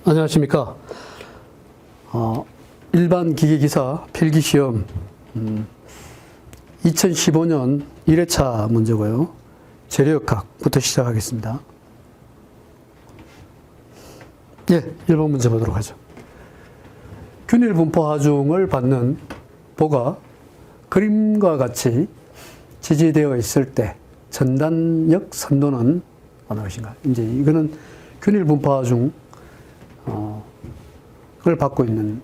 안녕하십니까. 일반 기계기사 필기시험 2015년 1회차 문제고요. 재료역학부터 시작하겠습니다. 예, 1번 문제 보도록 하죠. 균일분포 하중을 받는 보가 그림과 같이 지지되어 있을 때 전단역 선도는 어느 것인가? 이제 이거는 균일분포 하중 을 받고 있는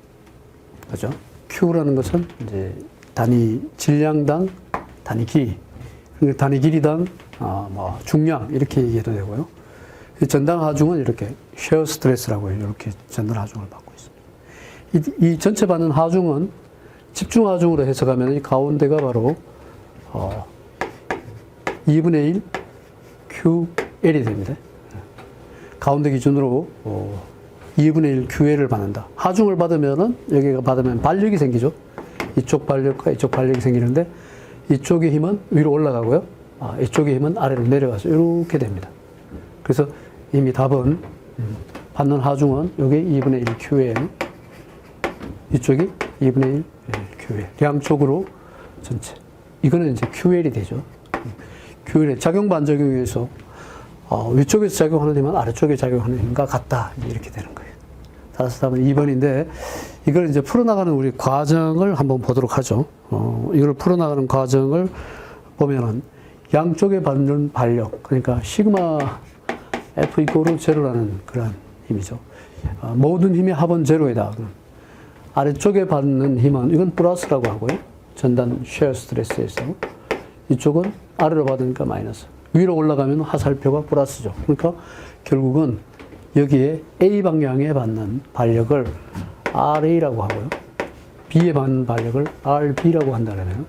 거죠. Q라는 것은 이제 단위 질량당 단위 길이, 그러니까 단위 길이당 중량 이렇게 얘기해도 되고요. 전단 하중은 이렇게 쉐어 스트레스라고 해요. 이렇게 전단 하중을 받고 있습니다. 이 전체 받는 하중은 집중 하중으로 해석하면 이 가운데가 바로 2분의 1 QL이 됩니다. 가운데 기준으로 2분의 1 QL을 받는다. 하중을 받으면은, 여기가 받으면 발력이 생기죠. 이쪽 발력과 이쪽 발력이 생기는데, 이쪽의 힘은 위로 올라가고요. 이쪽의 힘은 아래로 내려가서 이렇게 됩니다. 그래서 이미 답은, 받는 하중은 여기 2분의 1 QL, 이쪽이 2분의 1 QL. 양쪽으로 전체. 이거는 이제 QL이 되죠. QL의 작용 반작용에 의해서 위쪽에서 작용하는 힘은 아래쪽에 작용하는 힘과 같다. 이렇게 되는 거예요. 따라서 답은 2번인데, 이걸 이제 풀어나가는 우리 과정을 한번 보도록 하죠. 이걸 풀어나가는 과정을 보면은, 양쪽에 받는 발력, 그러니까 시그마 F 이꼬르 제로라는 그런 힘이죠. 모든 힘의 합은 제로이다. 아래쪽에 받는 힘은, 이건 플러스라고 하고요. 전단 쉐어 스트레스에서. 이쪽은 아래로 받으니까 마이너스. 위로 올라가면 화살표가 플러스죠. 그러니까 결국은 여기에 A 방향에 받는 발력을 RA라고 하고요. B에 받는 발력을 RB라고 한다면,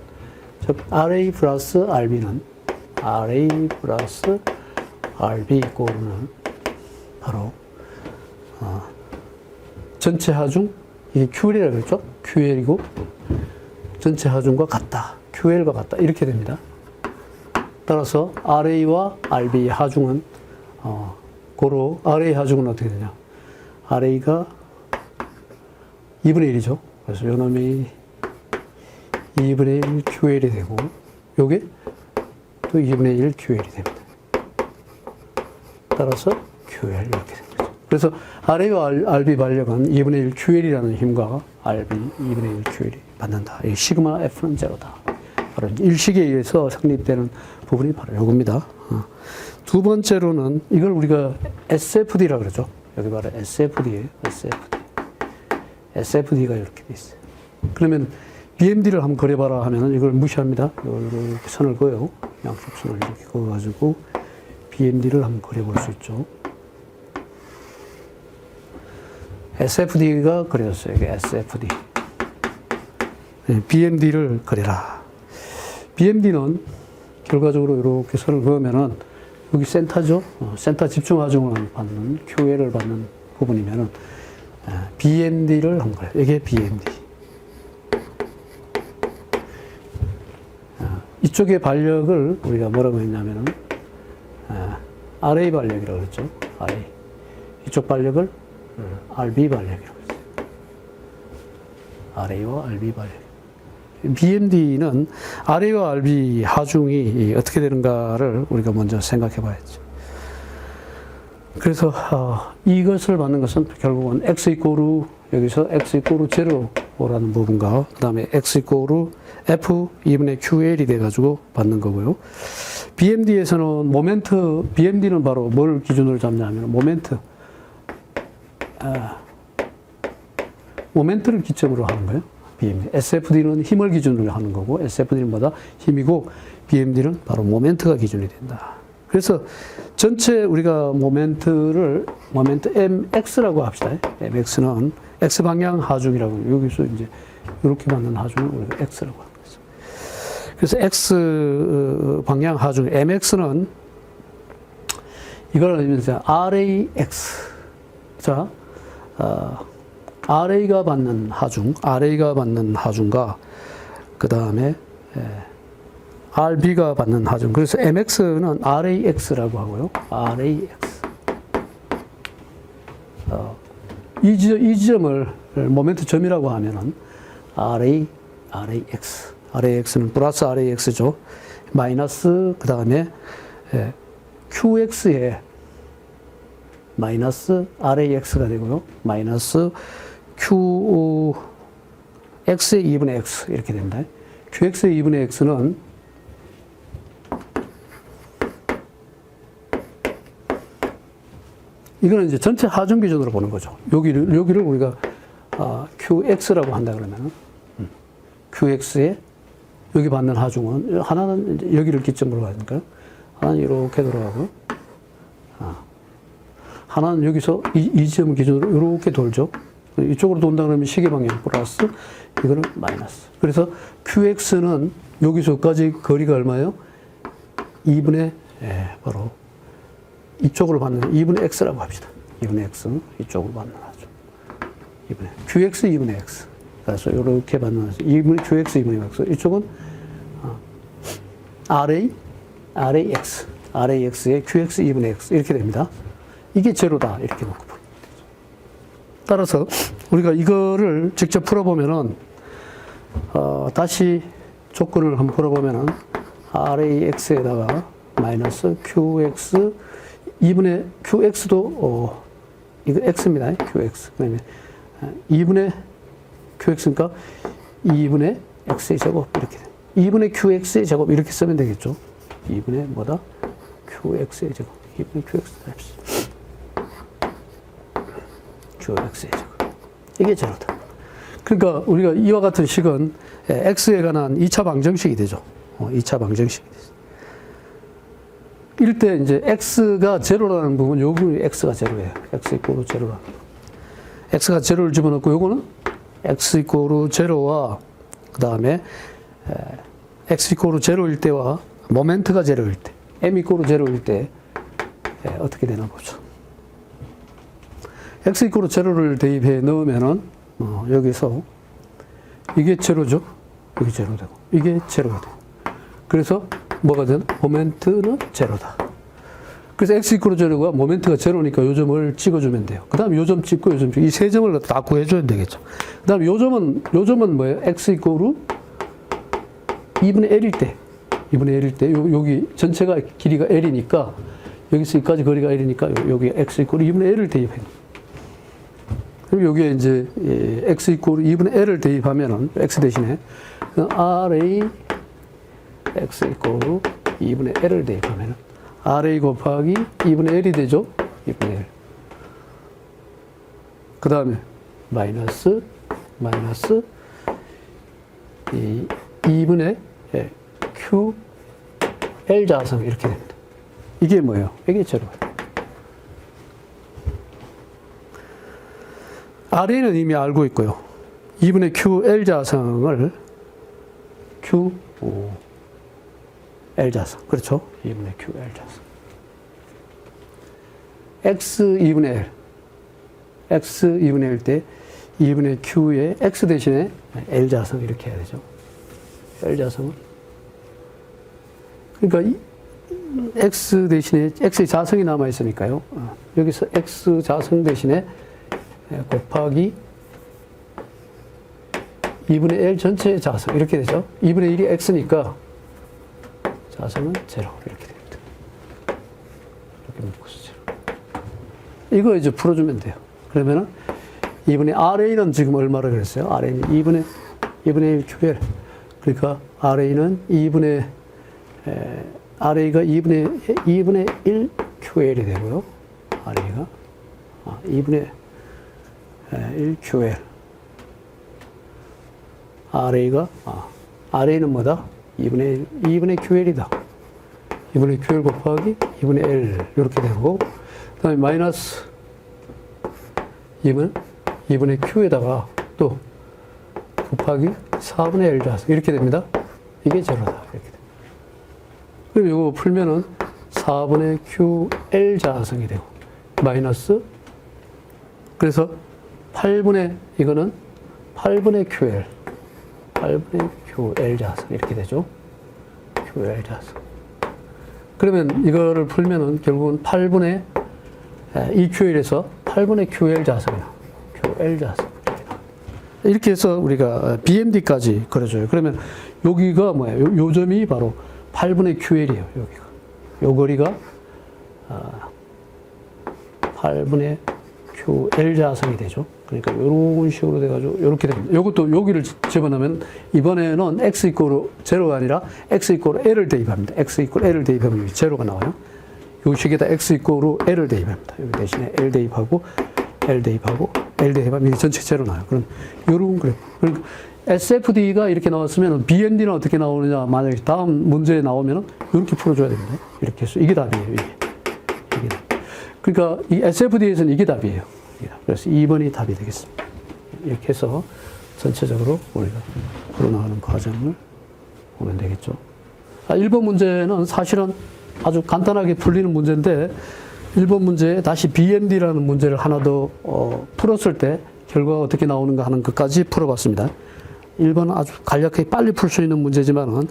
즉 RA 플러스 RB는 RA 플러스 RB 이꼬르는 바로 전체 하중, 이게 QL이라고 그랬죠? QL이고 전체 하중과 같다. QL과 같다. 이렇게 됩니다. 따라서 RA와 RB 하중은 고로 RA 하중은 어떻게 되냐? RA가 2분의 1이죠. 그래서 요 놈이 2분의 1 QL이 되고, 요게 또 2분의 1 QL이 됩니다. 따라서 QL 이렇게 됩니다. 그래서 RA와 RB 발력은 2분의 1 QL이라는 힘과 RB 2분의 1 QL이 받는다. 이 시그마 F는 제로다. 바로 일식에 의해서 성립되는 부분이 바로 요겁니다. 두 번째로는 이걸 우리가 SFD라고 그러죠. 여기 바로 SFD예요. SFD가 이렇게 돼 있어요. 그러면 BMD를 한번 그려봐라 하면은 이걸 무시합니다. 이렇게 선을 그어요. 양쪽 선을 이렇게 그어가지고 BMD를 한번 그려볼 수 있죠. SFD가 그려졌어요. 이게 SFD. BMD를 그려라. BMD는 결과적으로 이렇게 선을 그으면은 여기 센터죠. 센터 집중 하중을 받는 QL을 받는 부분이면은 BMD를 한 거예요. 이게 BMD. 이쪽의 발력을 우리가 뭐라고 했냐면은 RA 발력이라고 그랬죠. RA. 이쪽 발력을 RB 발력이라고 했어요. RA와 RB 발력. BMD는 RA와 RB 하중이 어떻게 되는가를 우리가 먼저 생각해 봐야죠. 그래서 이것을 받는 것은 결국은 X 이꼬르, 여기서 X 이꼬르 제로라는 부분과 그 다음에 X 이꼬르 F 2분의 QL이 돼가지고 받는 거고요. BMD에서는 BMD는 바로 뭘 기준으로 잡냐면 모멘트를 기점으로 하는 거예요. BMD. SFD는 힘을 기준으로 하는 거고, SFD는 뭐다? 힘이고, BMD는 바로 모멘트가 기준이 된다. 그래서 전체 우리가 모멘트 MX라고 합시다. MX는 X방향 하중이라고, 여기서 이제 이렇게 받는 하중을 우리가 X라고 하는 거죠. 그래서 X방향 하중, MX는 이걸 알면서 RAX. 자, RA가 받는 하중과 그 다음에 RB가 받는 하중. 그래서 MX는 RAX라고 하고요. RAX. 이 지점을 모멘트 점이라고 하면은 RAX는 플러스 RAX죠. 마이너스 그 다음에 QX에 마이너스 RAX가 되고요. 마이너스 QX의 2분의 X 이렇게 됩니다. QX의 2분의 X는 이거는 이제 전체 하중 기준으로 보는 거죠. 여기를 우리가 QX라고 한다 그러면 QX에 여기 받는 하중은 하나는 이제 여기를 기점으로 가니까요. 하나는 이렇게 돌아가고, 하나는 여기서 이 지점 기준으로 이렇게 돌죠. 이쪽으로 돈다 그러면 시계 방향 플러스, 이거는 마이너스. 그래서 QX는 여기서까지 거리가 얼마예요? 2분의 바로 이쪽으로 받는 2분의 X라고 합시다. 2분의 X 이쪽으로 받는 하중. 2분의 QX 2분의 X. 그래서 이렇게 받는 하중. 2분의 QX 2분의 X. 이쪽은 RAX의 QX 2분의 X 이렇게 됩니다. 이게 제로다 이렇게 놓고 보면 되죠. 따라서 우리가 이거를 직접 풀어보면은 다시 조건을 한번 풀어보면은 RAX에다가 마이너스 QX 2분의 QX도 이거 X입니다. QX. 그다음에 2분의 QX니까 2분의 X의 제곱 이렇게 됩니다. 2분의 QX의 제곱 이렇게 쓰면 되겠죠. 2분의 뭐다? QX의 제곱. 2분의 QX의 제곱. 이게 제로다. 그러니까 우리가 이와 같은 식은 X에 관한 2차 방정식이 되죠. 2차 방정식이 되죠. 이럴 때 이제 X가 제로라는 부분, 요 부분이 X가 제로예요. X 이꼬르 제로라는 부분. X가 제로를 집어넣고 요거는 X 이꼬르 제로와 그 다음에 X 이꼬르 제로일 때와 모멘트가 제로일 때, M 이꼬르 제로일 때 어떻게 되나 보죠. X 이꼬르 제로를 대입해 넣으면은 여기서 이게 제로죠. 여기 제로 되고 이게 제로가 되고 그래서 뭐가 되나? 모멘트는 제로다. 그래서 X 이꼬르 제로가 모멘트가 제로니까 요 점을 찍어주면 돼요. 그 다음에 요 점 찍고 요 점 찍고 이 세 점을 다 구해줘야 되겠죠. 그 다음에 요 점은 뭐예요? X 이꼬르 2분의 L일 때, 2분의 L일 때, 여기 전체가 길이가 L이니까, 여기서 여기까지 거리가 L이니까, 여기 X 이꼬르 2분의 L을 대입해요. 그럼 여기에 이제, X 이꼬르 2분의 L을 대입하면은, X 대신에, RA, X 이꼬르 2분의 L을 대입하면은, RA 곱하기 2분의 L이 되죠? 2분의 L. 그 다음에, 마이너스, 2분의 Q, L 자성 이렇게 됩니다. 이게 뭐예요? 이게 제로예요. RA는 이미 알고 있고요. 2분의 Q, L 자성을 Q, L 자성. 그렇죠? 2분의 Q, L 자성. X 2분의 L. X 2분의 L 때 2분의 Q에 X 대신에 L 자성 이렇게 해야 되죠. L 자성은. 그러니까 X 대신에 X의 자성이 남아있으니까요. 여기서 X 자성 대신에 곱하기 2분의 L 전체의 자성 이렇게 되죠. 2분의 1이 X니까 자성은 제로 이렇게 됩니다. 이렇게 묶어서 제로. 이거 이제 풀어주면 돼요. 그러면은 2분의 RA는 지금 얼마를 그랬어요? RA는 2분의 1 QL. 그러니까 RA는 RA가 2분의 1 QL이 되고요. RA가 2분의 1 QL. RA는 뭐다? 2분의 QL이다. 2분의 QL 곱하기 2분의 L 이렇게 되고 그 다음에 마이너스 2분의 Q에다가 또 곱하기 4분의 L 자성 이렇게 됩니다. 이게 제로다. 이렇게 됩니다. 그럼 이거 풀면은 4분의 QL 자성이 되고 마이너스 그래서 8분의 이거는 8분의 QL 자성 이렇게 되죠. QL 자성. 그러면 이거를 풀면은 결국은 8분의 이 QL에서 8분의 QL 자성이 나와요. QL 자석. 이렇게 해서 우리가 BMD까지 그려줘요. 그러면 여기가 뭐예요? 요 점이 바로 8분의 QL이에요. 여기가. 요 거리가 8분의 QL 자석이 되죠. 그러니까 이런 식으로 돼가지고 이렇게 됩니다. 이것도 여기를 집어넣으면 이번에는 x 이꼬르 0가 아니라 x 이꼬르 l을 대입합니다. x 이꼬르 l을 대입하면 0가 나와요. 이 식에다 x 이꼬르 l을 대입합니다. 여기 대신에 l 대입하고 l 대입하고 l 대입하면 이게 전체 0 나와요. 그럼 이런 그래프. 그러니까 SFD가 이렇게 나왔으면 BMD는 어떻게 나오느냐? 만약에 다음 문제에 나오면 이렇게 풀어줘야 됩니다. 이렇게 해서 이게 답이에요. 이게. 그러니까 이 SFD에서는 이게 답이에요. 그래서 2번이 답이 되겠습니다. 이렇게 해서 전체적으로 우리가 풀어나가는 과정을 보면 되겠죠. 1번 문제는 사실은 아주 간단하게 풀리는 문제인데 1번 문제에 다시 BMD라는 문제를 하나 더 풀었을 때 결과가 어떻게 나오는가 하는 것까지 풀어봤습니다. 1번은 아주 간략하게 빨리 풀 수 있는 문제지만은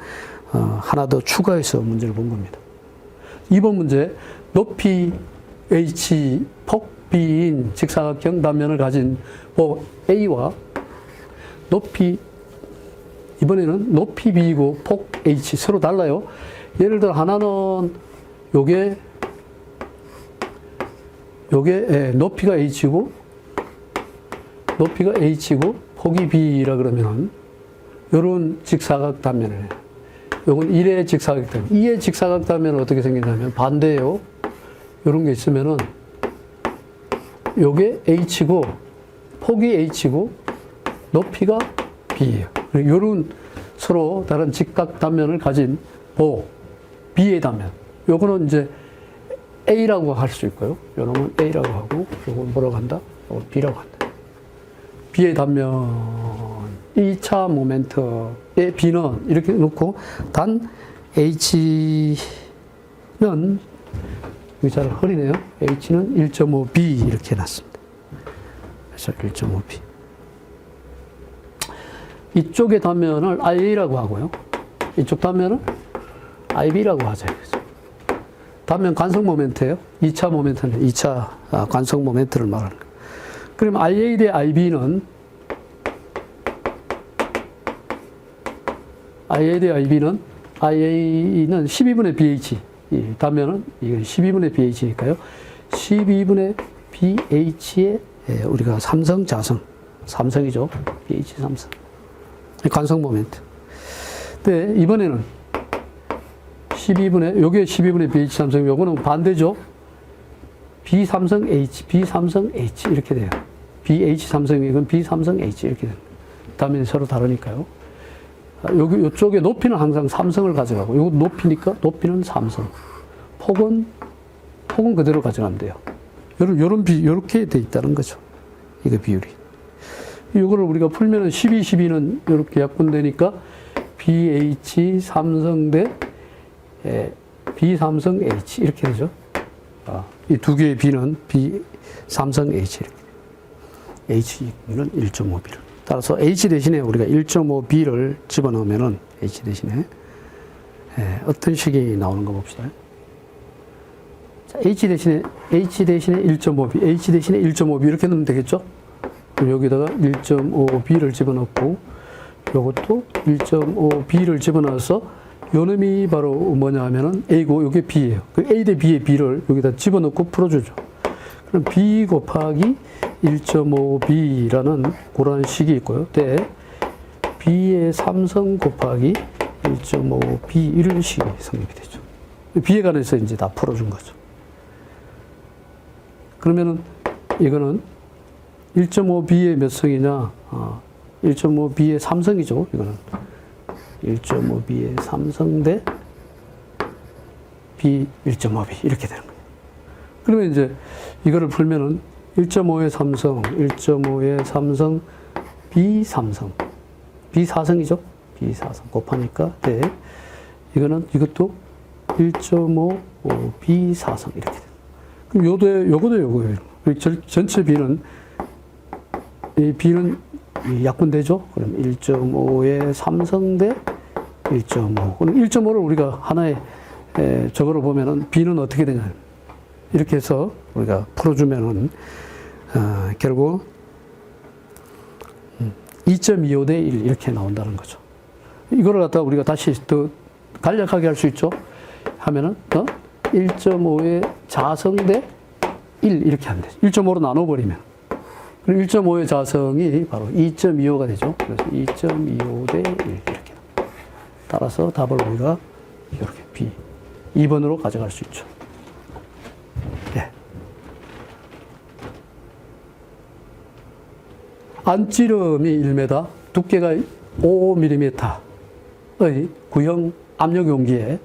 하나 더 추가해서 문제를 본 겁니다. 2번 문제 높이 H 폭 B인 직사각형 단면을 가진 A와 높이 이번에는 높이 B이고 폭 H 서로 달라요. 예를 들어 하나는 요게 높이가 H고 폭이 B라 그러면 요런 직사각 단면을 해요. 요건 1의 직사각 단면. 2의 직사각 단면은 어떻게 생기냐면 반대예요. 요런 게 있으면은 요게 H고 폭이 H고 높이가 B예요. 요런 서로 다른 직각 단면을 가진 B의 단면. 요거는 이제 A라고 할 수 있고요. 요놈은 A라고 하고 요건 뭐라고 한다? 요건 B라고 한다. B의 단면 2차 모멘트의 B는 이렇게 놓고 단 H는 여기 잘 흐리네요. H는 1.5B 이렇게 해놨습니다. 그래서 1.5B. 이쪽의 단면을 IA라고 하고요. 이쪽 단면을 IB라고 하죠. 단면 관성 모멘트예요. 2차 모멘트는 2차 관성 모멘트를 말하는 거예요. 그럼 IA 대 IB는 IA는 12분의 BH. 이 단면은 이게 12분의 BH니까요. 12분의 BH의 우리가 삼성이죠. BH 삼성. 관성 모멘트. 네, 이번에는 12분의 요게 12분의 BH 삼성, 요거는 반대죠. B 삼성 H 이렇게 돼요. BH 삼성이 이건 B 삼성 H 이렇게 됩니다. 단면이 서로 다르니까요. 요쪽에 높이는 항상 삼성을 가져가고, 요거 높이니까 높이는 삼성. 폭은 그대로 가져가면 돼요. 요렇게 돼 있다는 거죠. 이거 비율이. 요거를 우리가 풀면은 12는 요렇게 약분되니까 BH 삼성 대 B 삼성 H 이렇게 되죠. 이 두 개의 B는 B 삼성 H 이렇게. H는 1.5B를. 따라서 H 대신에 우리가 1.5B를 집어넣으면은 H 대신에 어떤 식이 나오는 거 봅시다. 자, H 대신에 1.5B, H 대신에 1.5B 이렇게 넣으면 되겠죠? 그럼 여기다가 1.5B를 집어넣고 요것도 1.5B를 집어넣어서 요놈이 바로 뭐냐 하면은 A고 요게 B예요. 그 A 대 B의 B를 여기다 집어넣고 풀어주죠. 그럼 B 곱하기 1.5B라는 그런 식이 있고요. 대 B의 삼성 곱하기 1.5B 이런 식이 성립이 되죠. B에 관해서 이제 다 풀어준 거죠. 그러면은 이거는 1.5B의 몇 성이냐? 1.5B의 삼성이죠. 이거는 1.5B의 삼성 대 B 1.5B 이렇게 되는 거예요. 그러면 이제 이거를 풀면은 1.5의 삼성, 1.5의 삼성, B 삼성, B 사성이죠. B 사성 곱하니까 대 이것도 1.5 B 사성 이렇게 돼요. 그럼 요거도 요거예요. 전체 B는 이 B는 약분되죠. 그럼 1.5의 삼성 대 1.5. 그럼 1.5를 우리가 하나의 저거로 보면은 B는 어떻게 되냐. 이렇게 해서 우리가 풀어주면은, 결국 2.25 대 1 이렇게 나온다는 거죠. 이거를 갖다가 우리가 다시 더 간략하게 할 수 있죠. 하면은 1.5의 자성 대 1 이렇게 하면 되죠. 1.5로 나눠버리면. 그리고 1.5의 자성이 바로 2.25가 되죠. 그래서 2.25 대 1 이렇게. 따라서 답을 우리가 이렇게 B 2번으로 가져갈 수 있죠. 네. 안찌름이 1m, 두께가 5mm의 구형 압력 용기에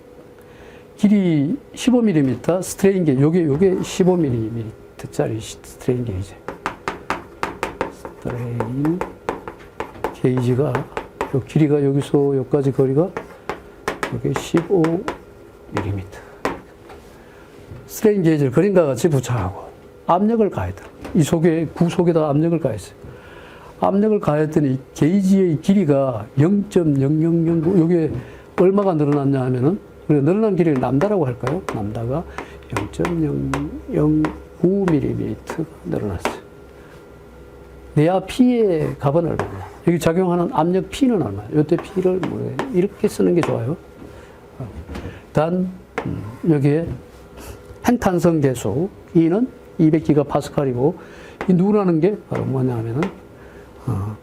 길이 15mm 스트레인 게이지, 요게 15mm짜리 스트레인 게이지. 스트레인 게이지가 요 길이가 여기서 여기까지 거리가 요게 15mm. 스트레인 게이지를 그림과 같이 부착하고 압력을 가해다. 이 속에 구 속에다 압력을 가했어요. 압력을 가했더니 게이지의 길이가 0.0009 요게 얼마가 늘어났냐 하면은 우리가 늘어난 길이를 남다라고 할까요? 남다가 0.009mm가 늘어났어요. 내야 P의 값은 얼마냐? 여기 작용하는 압력 P는 얼마냐? 이때 P를 이렇게 쓰는 게 좋아요. 단 여기에 행탄성 계수 E는 200기가파스칼이고 이 누라는 게 바로 뭐냐 하면은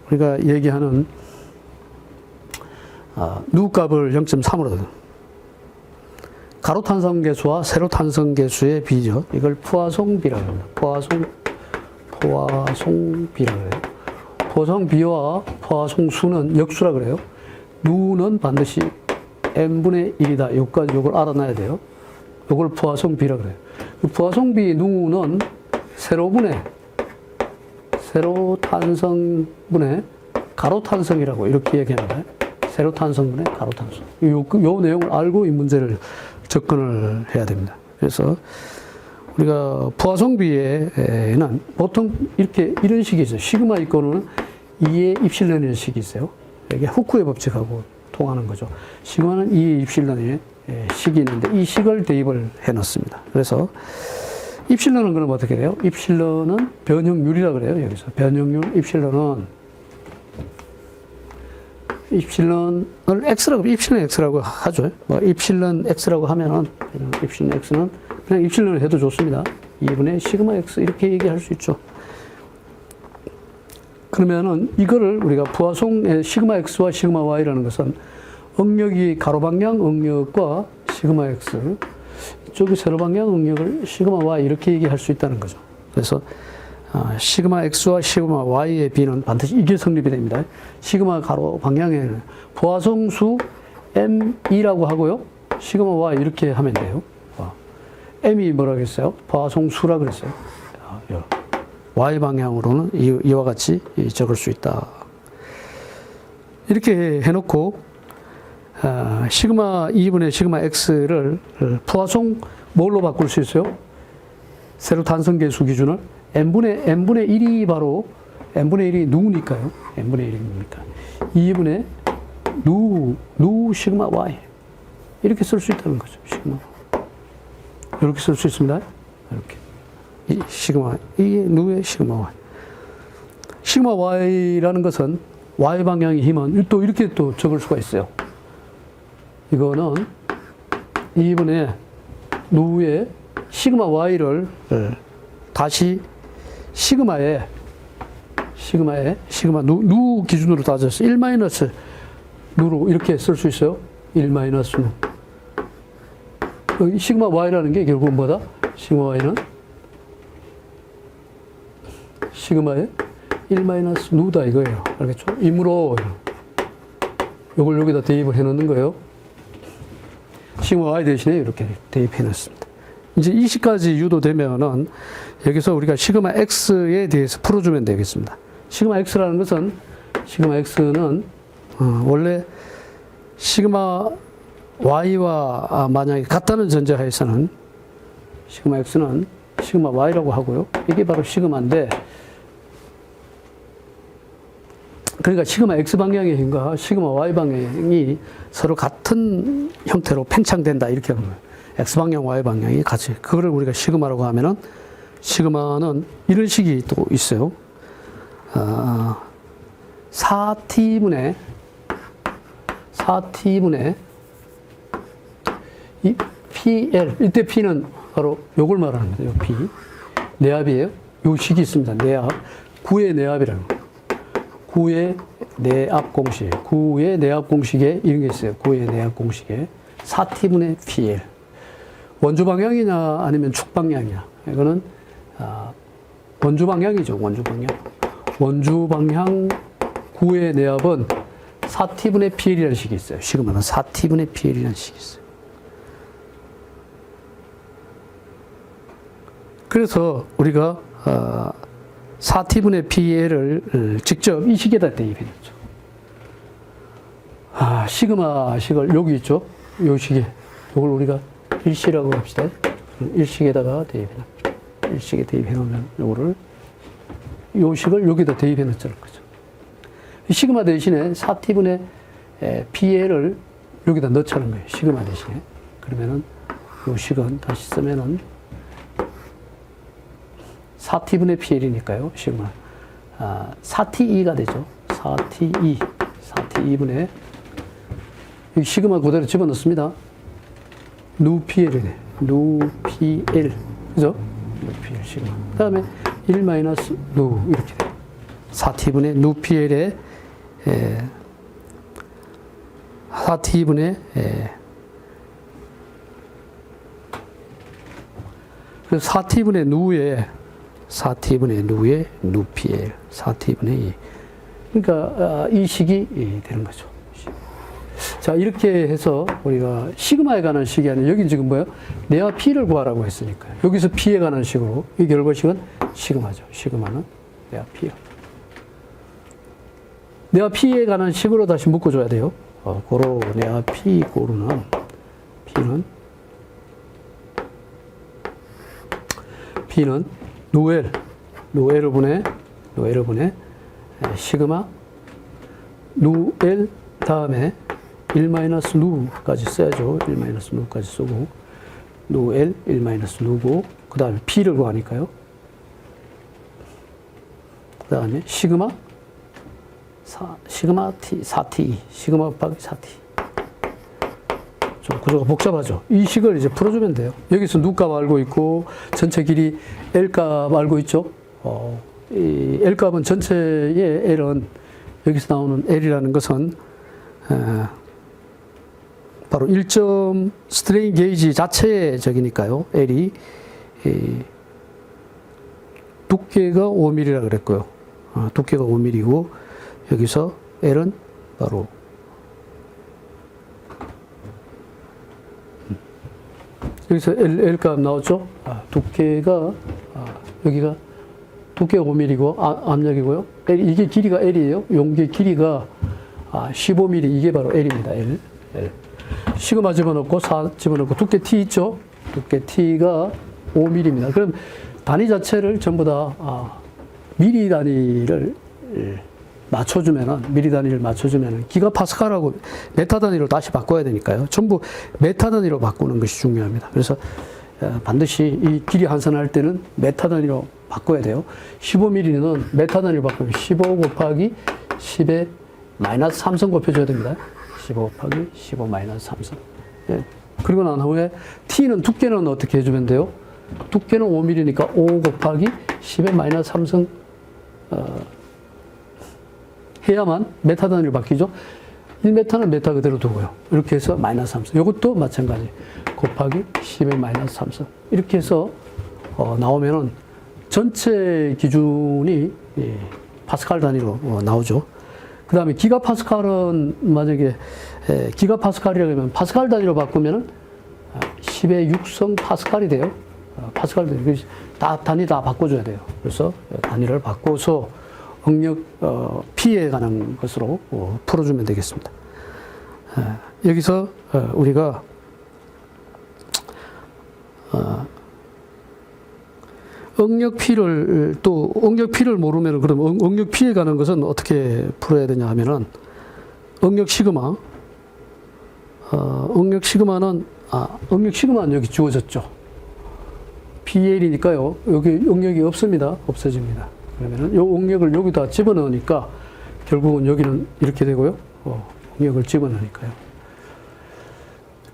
우리가 얘기하는 누 값을 0.3으로 가로탄성 계수와 세로탄성 계수의 비죠. 이걸 포화송비라고 합니다. 포화송비라고 해요. 포성비와 포화송수는 역수라 그래요. 누는 반드시 n분의 1이다. 요걸 알아놔야 돼요. 요걸 포화송비라 그래요. 포화송비 누는 세로탄성분의 가로탄성이라고 이렇게 얘기합니다. 세로탄성분의 가로탄성. 요 내용을 알고 이 문제를 접근을 해야 됩니다. 그래서 우리가 포화송비에는 보통 이런 식이 있어요. 시그마 이코는 2의 입실론의 식이 있어요. 이게 후쿠의 법칙하고 통하는 거죠. 시그마는 2의 입실론의 식이 있는데 이 식을 대입을 해 놓습니다. 그래서 입실론은 그럼 어떻게 돼요? 입실론은 변형률이라 그래요. 여기서 변형률 입실론을 입실론 X라고 하죠. 뭐 입실론 X라고 하면은 입실론 X는 그냥 입실론을 해도 좋습니다. 2분의 시그마 X 이렇게 얘기할 수 있죠. 그러면은 이거를 우리가 부하송의 시그마 X와 시그마 Y라는 것은 응력이 가로 방향 응력과 시그마 X 이쪽이 세로 방향 응력을 시그마 Y 이렇게 얘기할 수 있다는 거죠. 그래서 시그마 X와 시그마 Y의 비는 반드시 이게 성립이 됩니다. 시그마 가로 방향에는 포화송수 M2라고 하고요. 시그마 Y 이렇게 하면 돼요. M이 뭐라고 했어요? 포화송수라고 그랬어요. Y 방향으로는 이와 같이 적을 수 있다. 이렇게 해놓고 시그마 2분의 시그마 X를 포화송 뭘로 바꿀 수 있어요? 세로 탄성계수 기준을 n분의 1이 바로 n분의 1이 누니까요. n분의 1이니까 2분의 누 시그마 y 이렇게 쓸 수 있다는 거죠. 시그마 이렇게 쓸 수 있습니다. 이렇게 이 누의 시그마 y 시그마 y라는 것은 y 방향의 힘은 또 이렇게 또 적을 수가 있어요. 이거는 2분의 누의 시그마 y를 다시 시그마 누 기준으로 따져서 1 마이너스 누로 이렇게 쓸 수 있어요. 1 마이너스 누. 시그마 y라는 게 결국은 뭐다? 시그마 y는 시그마의 1 마이너스 누다 이거예요. 알겠죠? 이므로 이걸 여기다 대입을 해 놓는 거예요. 시그마 y 대신에 이렇게 대입해 놨습니다. 이제 이 식까지 유도되면은 여기서 우리가 시그마 x에 대해서 풀어주면 되겠습니다. 시그마 x라는 것은 시그마 x는 원래 시그마 y와 만약에 같다는 전제하에서는 시그마 x는 시그마 y라고 하고요. 이게 바로 시그마인데 그러니까 시그마 x 방향의 힘과 시그마 y 방향이 서로 같은 형태로 팽창된다 이렇게 하는 거예요. X방향, Y방향이 같이. 그거를 우리가 시그마라고 하면은, 시그마는 이런 식이 또 있어요. 4t분의 이 PL, 이때 P는 바로 요걸 말하는 거예요. P. 내압이에요. 요 식이 있습니다. 내압. 구의 내압이라는 거예요. 구의 내압 공식. 구의 내압 공식에 이런 게 있어요. 구의 내압 공식에 4t분의 PL. 원주 방향이냐 아니면 축 방향이냐. 이거는 원주 방향이죠. 원주 방향. 원주 방향 구의 내압은 4t분의 PL이라는 식이 있어요. 시그마는 4t분의 PL이라는 식이 있어요. 그래서 우리가 4t분의 PL을 직접 이 식에다 대입해놨죠. 시그마 식을 여기 있죠. 요 식에. 이걸 우리가 일식이라고 합시다. 일식에다가 대입해놨죠. 일식에 대입해놓으면 요거를 요 식을 여기다 대입해놨자는 거죠. 시그마 대신에 4t분의 PL을 여기다 넣자는 거예요. 시그마 대신에. 그러면은 요 식은 다시 쓰면은 4t분의 PL이니까요. 시그마. 4t2가 되죠. 4t2분의 이 시그마 그대로 집어넣습니다. 누 PL이네. 누 PL. 그죠? 누 PL 시그마. 그 다음에 1 마이너스 누 이렇게 돼요. 4t분의 누 PL에 4t분의 그래서 4t분의 누의 누 PL 4t분의 2. 그러니까 이 식이 되는 거죠. 자, 이렇게 해서 우리가 시그마에 관한 식이 아니라 여기 지금 뭐예요? 내와 P를 구하라고 했으니까요. 여기서 P에 관한 식으로 이 결과식은 시그마죠. 시그마는 내와 P요. 내와 P에 관한 식으로 다시 묶어줘야 돼요. 고로 내와 P 고루는 P는 누엘을 분해 시그마 누엘 다음에 1 마이너스 누까지 써야죠. 1 마이너스 누까지 쓰고 누엘 1 마이너스 누고 그 다음에 P를 구하니까요. 그 다음에 시그마 T 4T 시그마 곱하기 4T. 좀 구조가 복잡하죠. 이 식을 이제 풀어주면 돼요. 여기서 누 값 알고 있고 전체 길이 L 값 알고 있죠. 이 L 값은 전체의 L은 여기서 나오는 L이라는 것은 바로 1점 스트레인 게이지 자체의 적이니까요. L이 두께가 5mm라 그랬고요. 두께가 5mm고 여기서 L은 바로 여기서 L 값 나왔죠? 두께가 여기가 두께가 5mm고 압력이고요. 이게 길이가 L이에요. 용기의 길이가 15mm 이게 바로 L입니다. L. 시그마 집어넣고 4 집어넣고 두께 T 있죠? 두께 T가 5mm입니다. 그럼 단위 자체를 전부 다 미리 단위를 맞춰주면은 기가파스칼하고 메타 단위로 다시 바꿔야 되니까요. 전부 메타 단위로 바꾸는 것이 중요합니다. 그래서 반드시 이 길이 환산할 때는 메타 단위로 바꿔야 돼요. 15mm는 메타 단위로 바꾸면 15 곱하기 10에 마이너스 3성 곱해줘야 됩니다. 15 곱하기 15 마이너스 3성. 예. 그리고 난 후에 T는 두께는 어떻게 해주면 돼요? 두께는 5mm니까 5 곱하기 10에 마이너스 3성 해야만 메타 단위로 바뀌죠. 1m는 메타 그대로 두고요. 이렇게 해서 마이너스 3성. 이것도 마찬가지. 곱하기 10의 마이너스 3성. 이렇게 해서 나오면은 전체 기준이 파스칼 단위로 나오죠. 그 다음에 기가파스칼은 만약에 기가파스칼이라고 하면 파스칼 단위로 바꾸면은 10의 6성 파스칼이 돼요. 파스칼 단위 다 바꿔줘야 돼요. 그래서 단위를 바꿔서 응력 P에 관한 것으로 풀어주면 되겠습니다. 여기서 우리가 응력 P를 또 응력 P를 모르면 그럼 응력 P에 관한 것은 어떻게 풀어야 되냐 하면은 응력 시그마 응력 시그마는 여기 주어졌죠. PL이니까요. 여기 응력이 없습니다. 없어집니다. 그러면은 요 응력을 여기다 집어넣으니까 결국은 여기는 이렇게 되고요. 응력을 집어넣으니까요.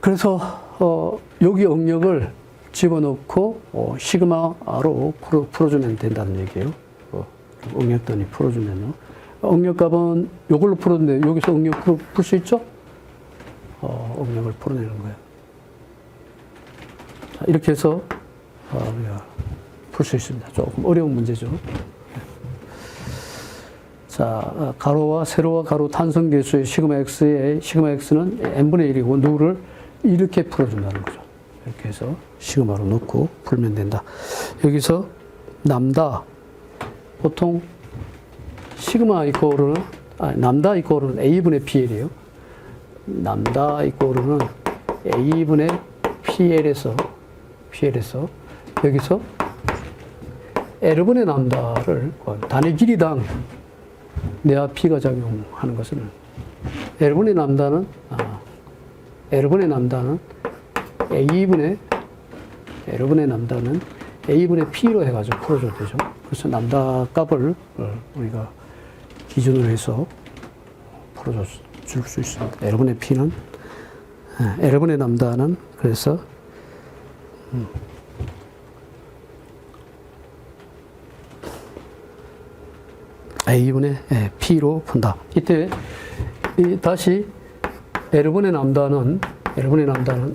그래서 여기 응력을 집어넣고 시그마로 풀어주면 된다는 얘기예요. 응력단위 풀어주면요. 응력값은 이걸로 풀었는데 여기서 응력 풀 수 있죠? 응력을 풀어내는 거예요. 자, 이렇게 해서 우리가 풀 수 있습니다. 조금 어려운 문제죠. 자, 가로와 세로와 가로 탄성계수의 시그마 x는 n분의 1이고 누를 이렇게 풀어준다는 거죠. 이렇게 해서 시그마로 넣고 풀면 된다. 여기서 남다 보통 시그마 이코르는 남다 이코르는 a분의 pl이에요. 남다 이코르는 a분의 pl에서 여기서 l분의 남다를 단위 길이당 내와 p가 작용하는 것은 l분의 남다는 a분의 p로 해가지고 풀어줘야 되죠. 그래서 남다 값을 우리가 기준으로 해서 풀어줄 수 있습니다. l분의 p는 l분의 남다는 그래서 a분의 p로 푼다. 이때 다시 l분의 남다는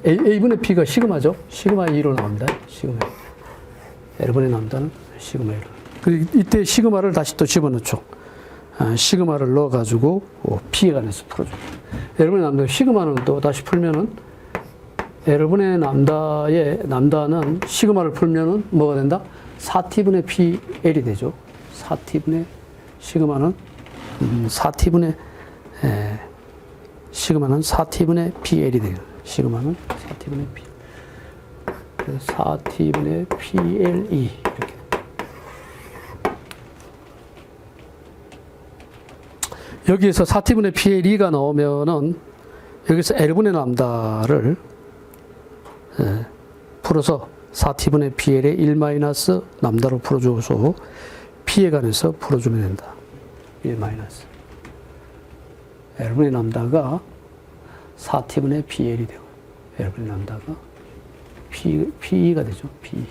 a분의 p가 시그마죠. 시그마 2로 나옵니다. 시그마 2. l분의 남다는 시그마 1. 이때 시그마를 다시 또 집어넣죠. 시그마를 넣어가지고 p에 관해서 풀어줍니다. l분의 남다 시그마는 또 다시 풀면은 l분의 남다는 시그마를 풀면은 뭐가 된다? 4t분의 pl이 되죠. 4t분의 시그마는 4t분의 pl이 돼요. 시그마는 4t분의 p. 그래서 4t분의 ple 이렇게. 여기에서 4t분의 ple가 나오면은 여기서 l분의 람다를 풀어서 4t분의 pl의 1 마이너스 람다로 풀어줘서 p에 관해서 풀어주면 된다. 1 마이너스. l분의 람다가 4t분의 pl이 되고, l분의 람다가 p가 되죠. p.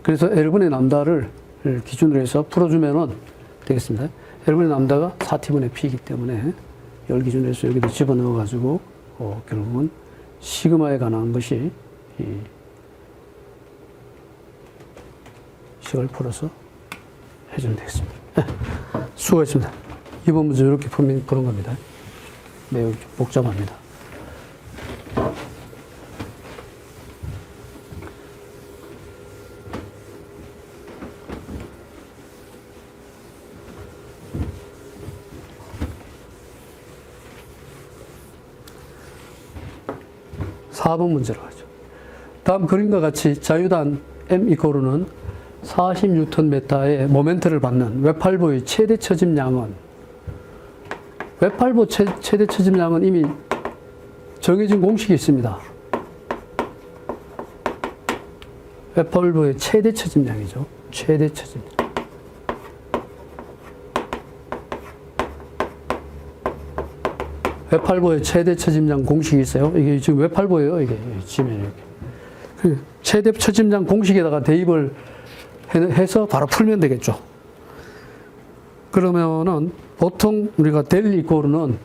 그래서 l분의 람다를 기준으로 해서 풀어주면은 되겠습니다. l분의 람다가 4t분의 p이기 때문에 이걸 기준으로 해서 여기다 집어넣어가지고, 결국은 시그마에 관한 것이 식을 풀어서 해주면 되겠습니다. 수고했습니다. 이번 문제 이렇게 푸는 겁니다. 매우 복잡합니다. (4번) 문제로 가죠. 다음 그림과 같이 자유단 m 이코르는 40Nm의 모멘트를 받는 외팔부의 최대 처짐량은, 외팔부 최대 처짐량은 이미 정해진 공식이 있습니다. 외팔부의 최대 처짐량이죠. 최대 처짐량. 외팔부의 최대 처짐량 공식이 있어요. 이게 지금 외팔부예요. 이게 지면 이렇게. 최대 처짐량 공식에다가 대입을 해서 바로 풀면 되겠죠. 그러면은 보통 우리가 델 이코르는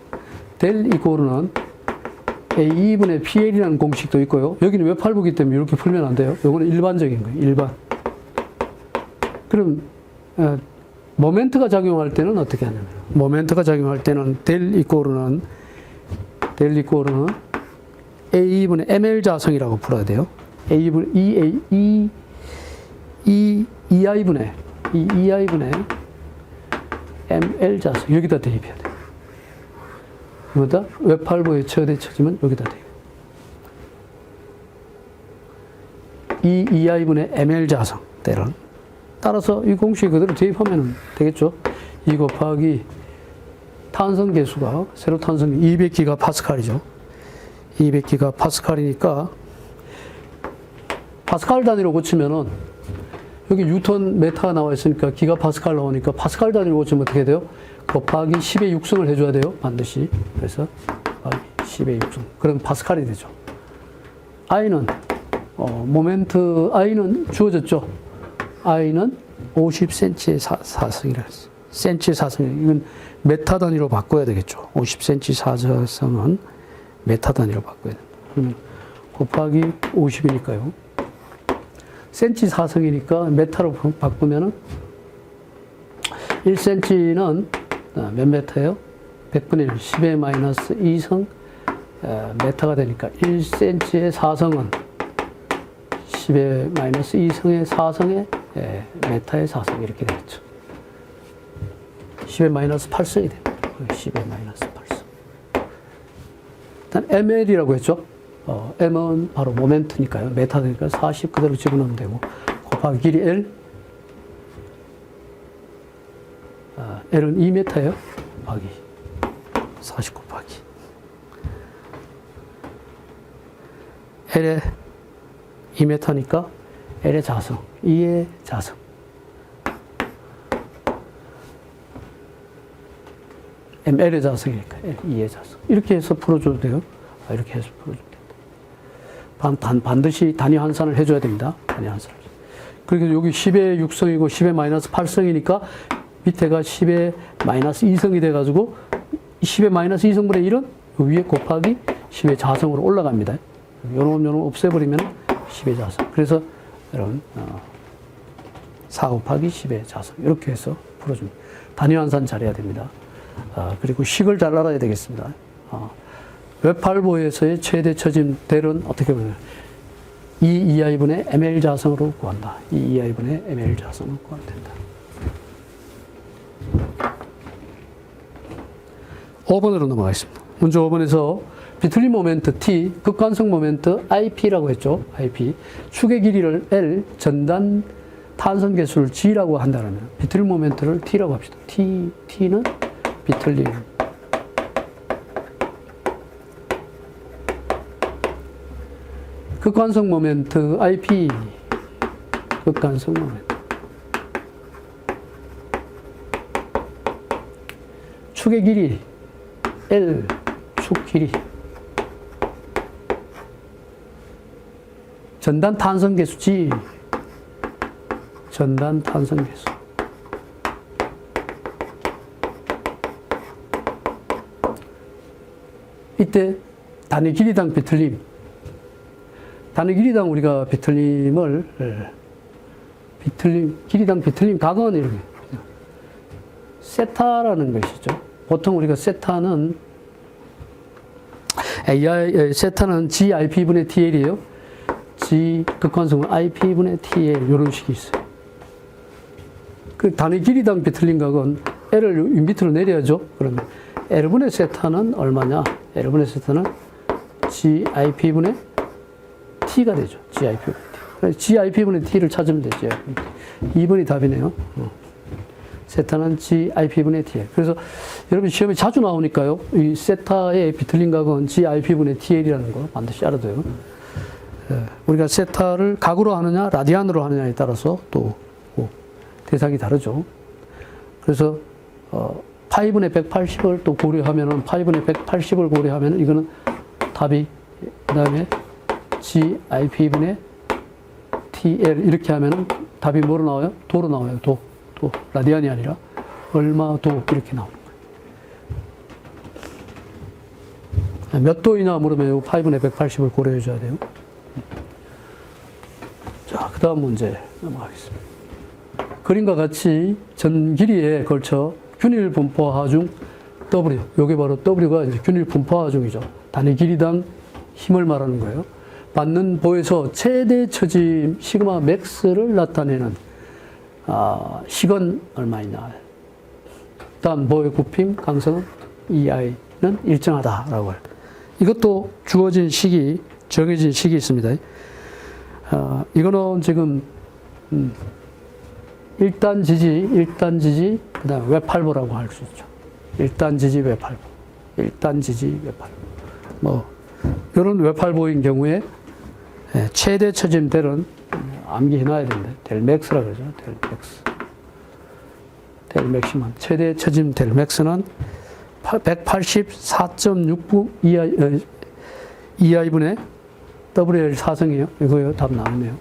a분의 pl이라는 공식도 있고요. 여기는 외팔부기 때문에 이렇게 풀면 안 돼요. 이거는 일반적인 거예요. 일반. 그럼 모멘트가 작용할 때는 어떻게 하냐면, 모멘트가 작용할 때는 델 이코르는 a분의 ml 자성이라고 풀어야 돼요. a분의 ei분의 ml 자성 여기다 대입해야 돼요. 이거다 외팔부의 최대 처짐은 여기다 대입. ei분의 ml 자성 때는 따라서 이 공식 그대로 대입하면 되겠죠. 2 곱하기 탄성 계수가 세로 탄성 200기가 파스칼이죠. 200기가 파스칼이니까 파스칼 단위로 고치면은 여기 뉴턴 메타가 나와 있으니까 기가 파스칼 나오니까 파스칼 단위로 고치면 어떻게 돼요? 곱하기 10의 6승을 해줘야 돼요. 반드시. 그래서 곱하기 10의 6승. 그럼 파스칼이 되죠. I는 모멘트 I는 주어졌죠. I는 50cm의 사승이라 했어. 센치 사승. 이건 메타 단위로 바꿔야 되겠죠. 50cm 사승은 메타 단위로 바꿔야 된다. 그러면 곱하기 50이니까요. 센치 사승이니까 메타로 바꾸면은 1cm는 몇 메타예요? 100분의 1, 10의 마이너스 2성 메타가 되니까 1cm의 4성은 10의 마이너스 2성의 4성의 메타의 4성 이렇게 되겠죠. 10의 마이너스 8성이 됩니다. 10의 마이너스 8성. 일단 ml이라고 했죠. m은 바로 모멘트니까요. 메타 되니까 40 그대로 집어넣으면 되고 곱하기 길이 L L은 2m예요. 곱하기 40 곱하기 L의 2m니까 L의 자성 2의 자성 ML의 자성이니까 L 2의 자성 이렇게 해서 풀어줘도 돼요. 이렇게 해서 풀어줘도 됩니다. 반드시 단위 환산을 해줘야 됩니다. 단위 환산을. 그리고 여기 10의 6성이고 10의 마이너스 8성이니까 밑에가 10의 마이너스 2성이 돼가지고 10의 마이너스 2성분의 1은 위에 곱하기 10의 자성으로 올라갑니다. 요놈 없애버리면 10의 자성. 그래서 여러분 4 곱하기 10의 자성 이렇게 해서 풀어줍니다. 단위 환산 잘해야 됩니다. 그리고 식을 잘 알아야 되겠습니다. 웹팔보에서의 최대 처짐 델은 어떻게 보면 2EI분의 ml 자성으로 구한다. 2EI분의 ml 자성으로 구하면 된다. 5번으로 넘어가겠습니다. 문제 5번에서 비틀림 모멘트 T, 극관성 모멘트 IP라고 했죠. IP. 축의 길이를 L, 전단 탄성 개수를 G라고 한다면 비틀림 모멘트를 T라고 합시다. T는 비틀림. 극관성 모멘트 IP. 극관성 모멘트. 축의 길이 L, 축 길이. 전단 탄성 개수 G. 전단 탄성 개수. 이때 단위 길이당 비틀림. 단위 길이당 우리가 비틀림을 길이당 비틀림 각은 이렇게 세타라는 것이죠. 보통 우리가 세타는 GIP분의 TL이에요. G 극관성은 IP분의 TL 이런 식이 있어요. 그 단위 길이당 비틀림 각은 L을 밑으로 내려야죠. 그러면 L분의 세타는 얼마냐? L분의 세타는 GIP분의 T가 되죠. GIP분의 T. GIP분의 T를 찾으면 되죠. 2번이 답이네요. 세타는 GIP분의 TL. 그래서 여러분 시험에 자주 나오니까요. 이 세타의 비틀림 각은 GIP분의 TL이라는 거 반드시 알아둬요. 우리가 세타를 각으로 하느냐 라디안으로 하느냐에 따라서 또 대상이 다르죠. 그래서 파이분의 180을 또 고려하면은 파이분의 180을 고려하면은 이거는 답이 그다음에 GIP분의 TL 이렇게 하면은 답이 뭐로 나와요? 도로 나와요. 도 라디안이 아니라 얼마 도 이렇게 나오는 거예요. 몇 도이냐 물으면 파이분의 180을 고려해 줘야 돼요. 자, 그 다음 문제 넘어가겠습니다. 그림과 같이 전 길이에 걸쳐 균일 분포 하중 W, 요게 바로 W가 이제 균일 분포 하중이죠. 단위 길이당 힘을 말하는 거예요. 받는 보에서 최대 처짐 시그마 맥스를 나타내는 식은 얼마이냐. 다음 보의 굽힘 강성은 EI는 일정하다라고 해요. 이것도 주어진 식이 정해진 식이 있습니다. 이거는 지금 1단 지지, 그 다음에 외팔보라고 할 수 있죠. 1단 지지, 외팔보. 1단 지지, 외팔보. 뭐, 이런 외팔보인 경우에 최대 처짐 델은 암기해놔야 되는데 델 맥스라 그러죠. 델 맥스. 델 맥시멈 최대 처짐 델 맥스는 184.69 EI분의 WL 4승이에요. 이거요. 답 나오네요.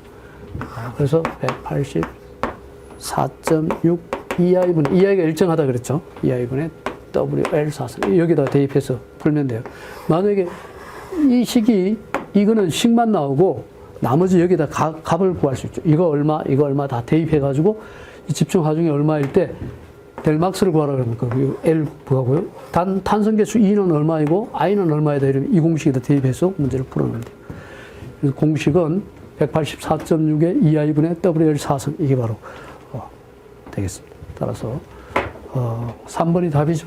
그래서 184.6 EI분의 EI가 일정하다 그랬죠. EI분의 WL 4승 여기다 대입해서 풀면 돼요. 만약에 이 식이 이거는 식만 나오고 나머지 여기다 값을 구할 수 있죠. 이거 얼마 다 대입해가지고 이 집중 하중이 얼마일 때 델막스를 구하라 그러면 그 L 구하고요. 탄성계수 E는 얼마이고 I는 얼마이다 이러면 이 공식에다 대입해서 문제를 풀어내면 돼요. 그래서 공식은 184.6의 EI분의 WL 4승 이게 바로 되겠습니다. 따라서 3번이 답이죠.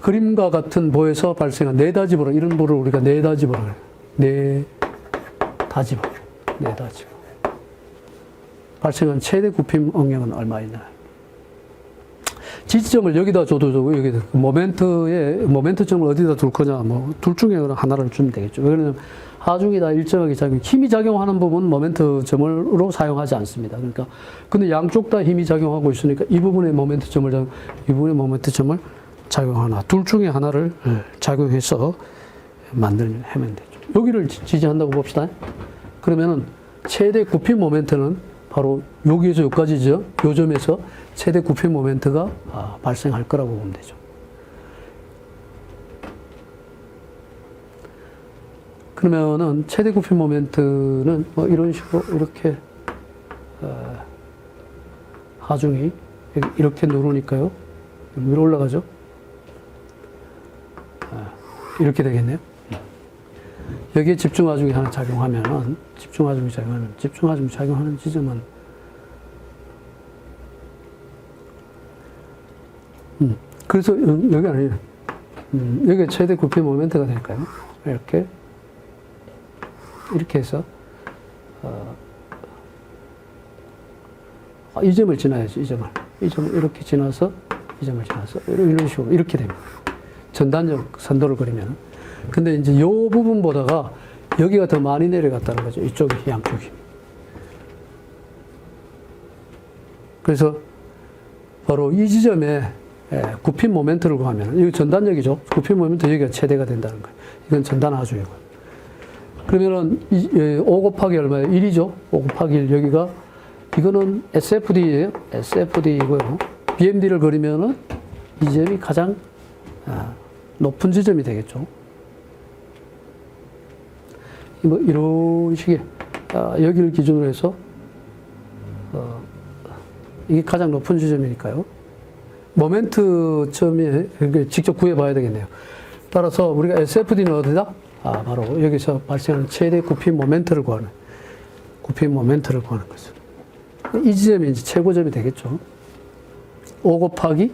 그림과 같은 보에서 발생한 네다지보라 이런 보를 우리가 네다지보라 그래요. 네다지보. 발생한 최대 굽힘 응력은 얼마이냐. 지지점을 여기다 줘도 되고 여기다 모멘트점을 어디다 둘 거냐 뭐 둘 중에 하나를 주면 되겠죠. 왜냐하면 하중이 다 일정하게 힘이 작용하는 부분은 모멘트점으로 사용하지 않습니다. 그러니까 근데 양쪽 다 힘이 작용하고 있으니까 이 부분에 모멘트점을 작용하나 둘 중에 하나를 작용해서 하면 되죠. 여기를 지지한다고 봅시다. 그러면은 최대 굽힘 모멘트는 바로 여기에서 여기까지죠. 요 점에서 최대 굽힘 모멘트가 발생할 거라고 보면 되죠. 그러면은 최대 굽힘 모멘트는 뭐 이런 식으로 이렇게 하중이 이렇게 누르니까요. 위로 올라가죠. 이렇게 되겠네요. 여기에 집중하중이 하나 작용하면은 집중하중이 작용하는 지점은 그래서 여기 아니에요. 여기 최대 굽힘 모멘트가 될까요? 이렇게 해서 이 점을 지나야지. 이 점을 이렇게 지나서 이 점을 지나서 이런 식으로 이렇게 됩니다. 전단적 선도를 그리면. 근데 이제 요 부분보다가 여기가 더 많이 내려갔다는 거죠. 이쪽이, 양쪽이. 그래서 바로 이 지점에 굽힘 모멘트를 구하면, 이거 전단력이죠. 굽힘 모멘트 여기가 최대가 된다는 거예요. 이건 전단 하중이고. 그러면은 5 곱하기 얼마예요? 1이죠. 5 곱하기 1. 여기가, 이거는 SFD예요. SFD이고요. BMD를 그리면은 이 점이 가장 높은 지점이 되겠죠. 뭐 이런 식의 여기를 기준으로 해서 이게 가장 높은 지점이니까요. 모멘트 점에 직접 구해봐야 되겠네요. 따라서 우리가 SFD는 어디다? 바로 여기서 발생하는 최대 굽힘 모멘트를 구하는 거죠. 이 지점이 이제 최고점이 되겠죠. 5 곱하기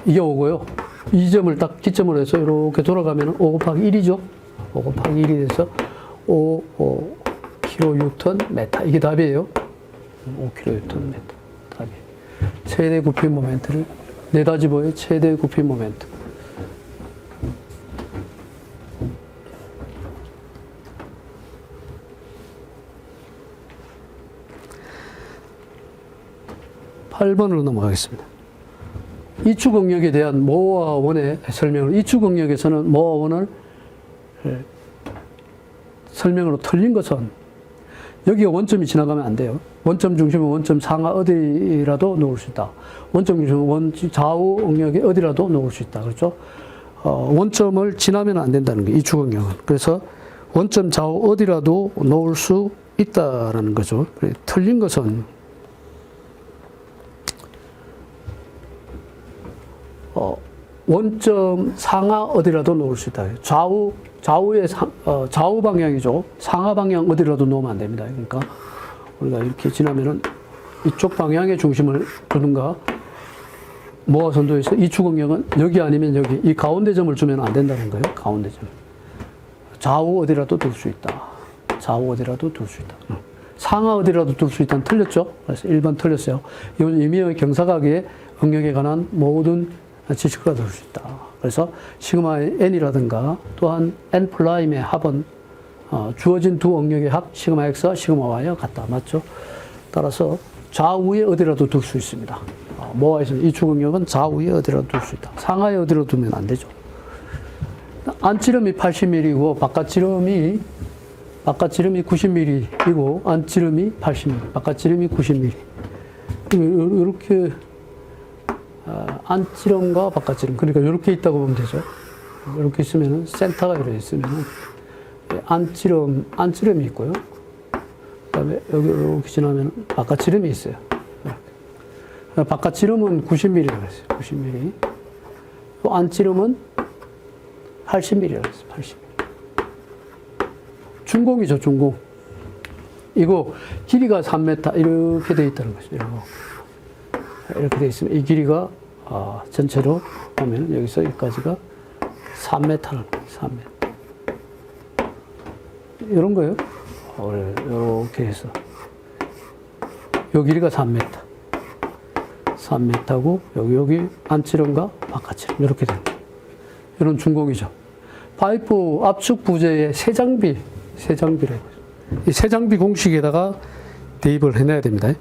이게 5고요. 이 점을 딱 기점으로 해서 이렇게 돌아가면 5 곱하기 1이죠. 5 곱하기 1이 돼서 5 킬로뉴턴 메타. 이게 답이에요. 5 킬로뉴턴 메타. 답이에요. 최대 굽힘 모멘트를, 네다지보의 최대 굽힘 모멘트. (8번으로) 넘어가겠습니다. 이축 응력에 대한 모와 원의 설명을, 이축 응력에서는 모와 원을 설명으로 틀린 것은 여기가 원점이 지나가면 안 돼요. 원점 중심은 원점 상하 어디라도 놓을 수 있다. 원점 중심은 좌우 응력에 어디라도 놓을 수 있다. 그렇죠? 원점을 지나면 안 된다는 게 이축 응력은. 그래서 원점 좌우 어디라도 놓을 수 있다라는 거죠. 틀린 것은 원점 상하 어디라도 놓을 수 있다. 좌우의 좌우 방향이죠. 상하 방향 어디라도 놓으면 안 됩니다. 그러니까 우리가 이렇게 지나면은 이쪽 방향에 중심을 두든가, 모아 선도에서 이축 응력은 여기 아니면 여기, 이 가운데 점을 주면 안 된다는 거예요. 가운데 점. 좌우 어디라도 둘 수 있다. 좌우 어디라도 둘 수 있다. 상하 어디라도 둘 수 있다는 틀렸죠. 그래서 1번 틀렸어요. 이건 이미 경사각의 응력에 관한 모든 지식구가 될 수 있다. 그래서 시그마 n이라든가 또한 n 프라임의 합은 주어진 두 응력의 합 시그마 x와 시그마 y와 같다. 맞죠? 따라서 좌우에 어디라도 둘 수 있습니다. 뭐가 있으면 이 주응력은 좌우에 어디라도 둘 수 있다. 상하에 어디라도 두면 안 되죠. 안지름이 80mm이고 바깥지름이 90mm이고 안지름이 80mm, 바깥지름이 90mm. 이렇게 안지름과 바깥지름, 그러니까 이렇게 있다고 보면 되죠. 이렇게 있으면은 센터가 이렇게 있으면은 안지름이 있고요. 그다음에 여기 이렇게 지나면 바깥지름이 있어요. 바깥지름은 90mm라고 했어요. 90mm. 또 안지름은 80mm라고 했어요. 80mm. 준공이죠, 준공. 이거 길이가 3m 이렇게 돼 있다는 거죠. 이렇게 돼 있으면 이 길이가 전체로 보면 여기서 여기까지가 3m라는 거예요. 3m. 이런 거예요. 이렇게 해서 요 길이가 3m. 3m고 여기 안지름과 바깥지름 이렇게 됩니다. 이런 준공이죠. 파이프 압축 부재의 세장비라고 이 세장비 공식에다가 대입을 해내야 됩니다.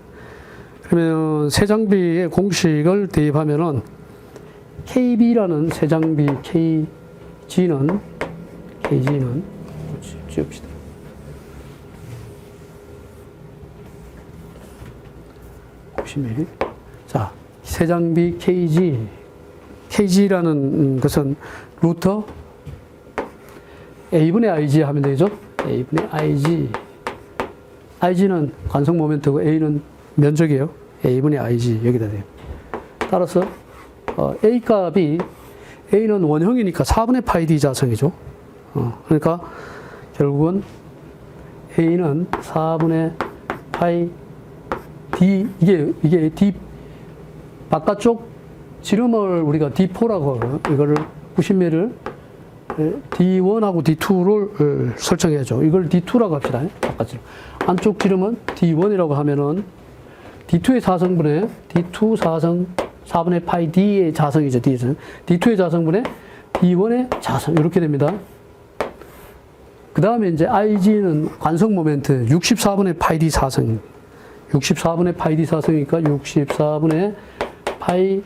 그러면 세장비의 공식을 대입하면은 KB라는 세장비 KG는 지읍시다. 자, 세장비 KG라는 것은 루터 A분의 IG 하면 되죠. A분의 IG는 관성 모멘트고 A는 면적이에요. A분의 IG 여기다 돼요. 따라서 A 값이 A는 원형이니까 4분의 파이 D 자성이죠. 그러니까 결국은 A는 4분의 파이 D 이게 D 바깥쪽 지름을 우리가 D4라고 하고요. 이거를 90mm를 D1하고 D2를 설정해야죠. 이걸 D2라고 합시다. 바깥지름. 안쪽 지름은 D1이라고 하면은 D2의 자성분의 D2 사성 4분의 파이 D의 자성이죠. D2의 자성분의 D1의 자성 이렇게 됩니다. 그 다음에 이제 IG는 관성 모멘트 64분의 파이 D 사성 64분의 파이 D 사성이니까 64분의 파이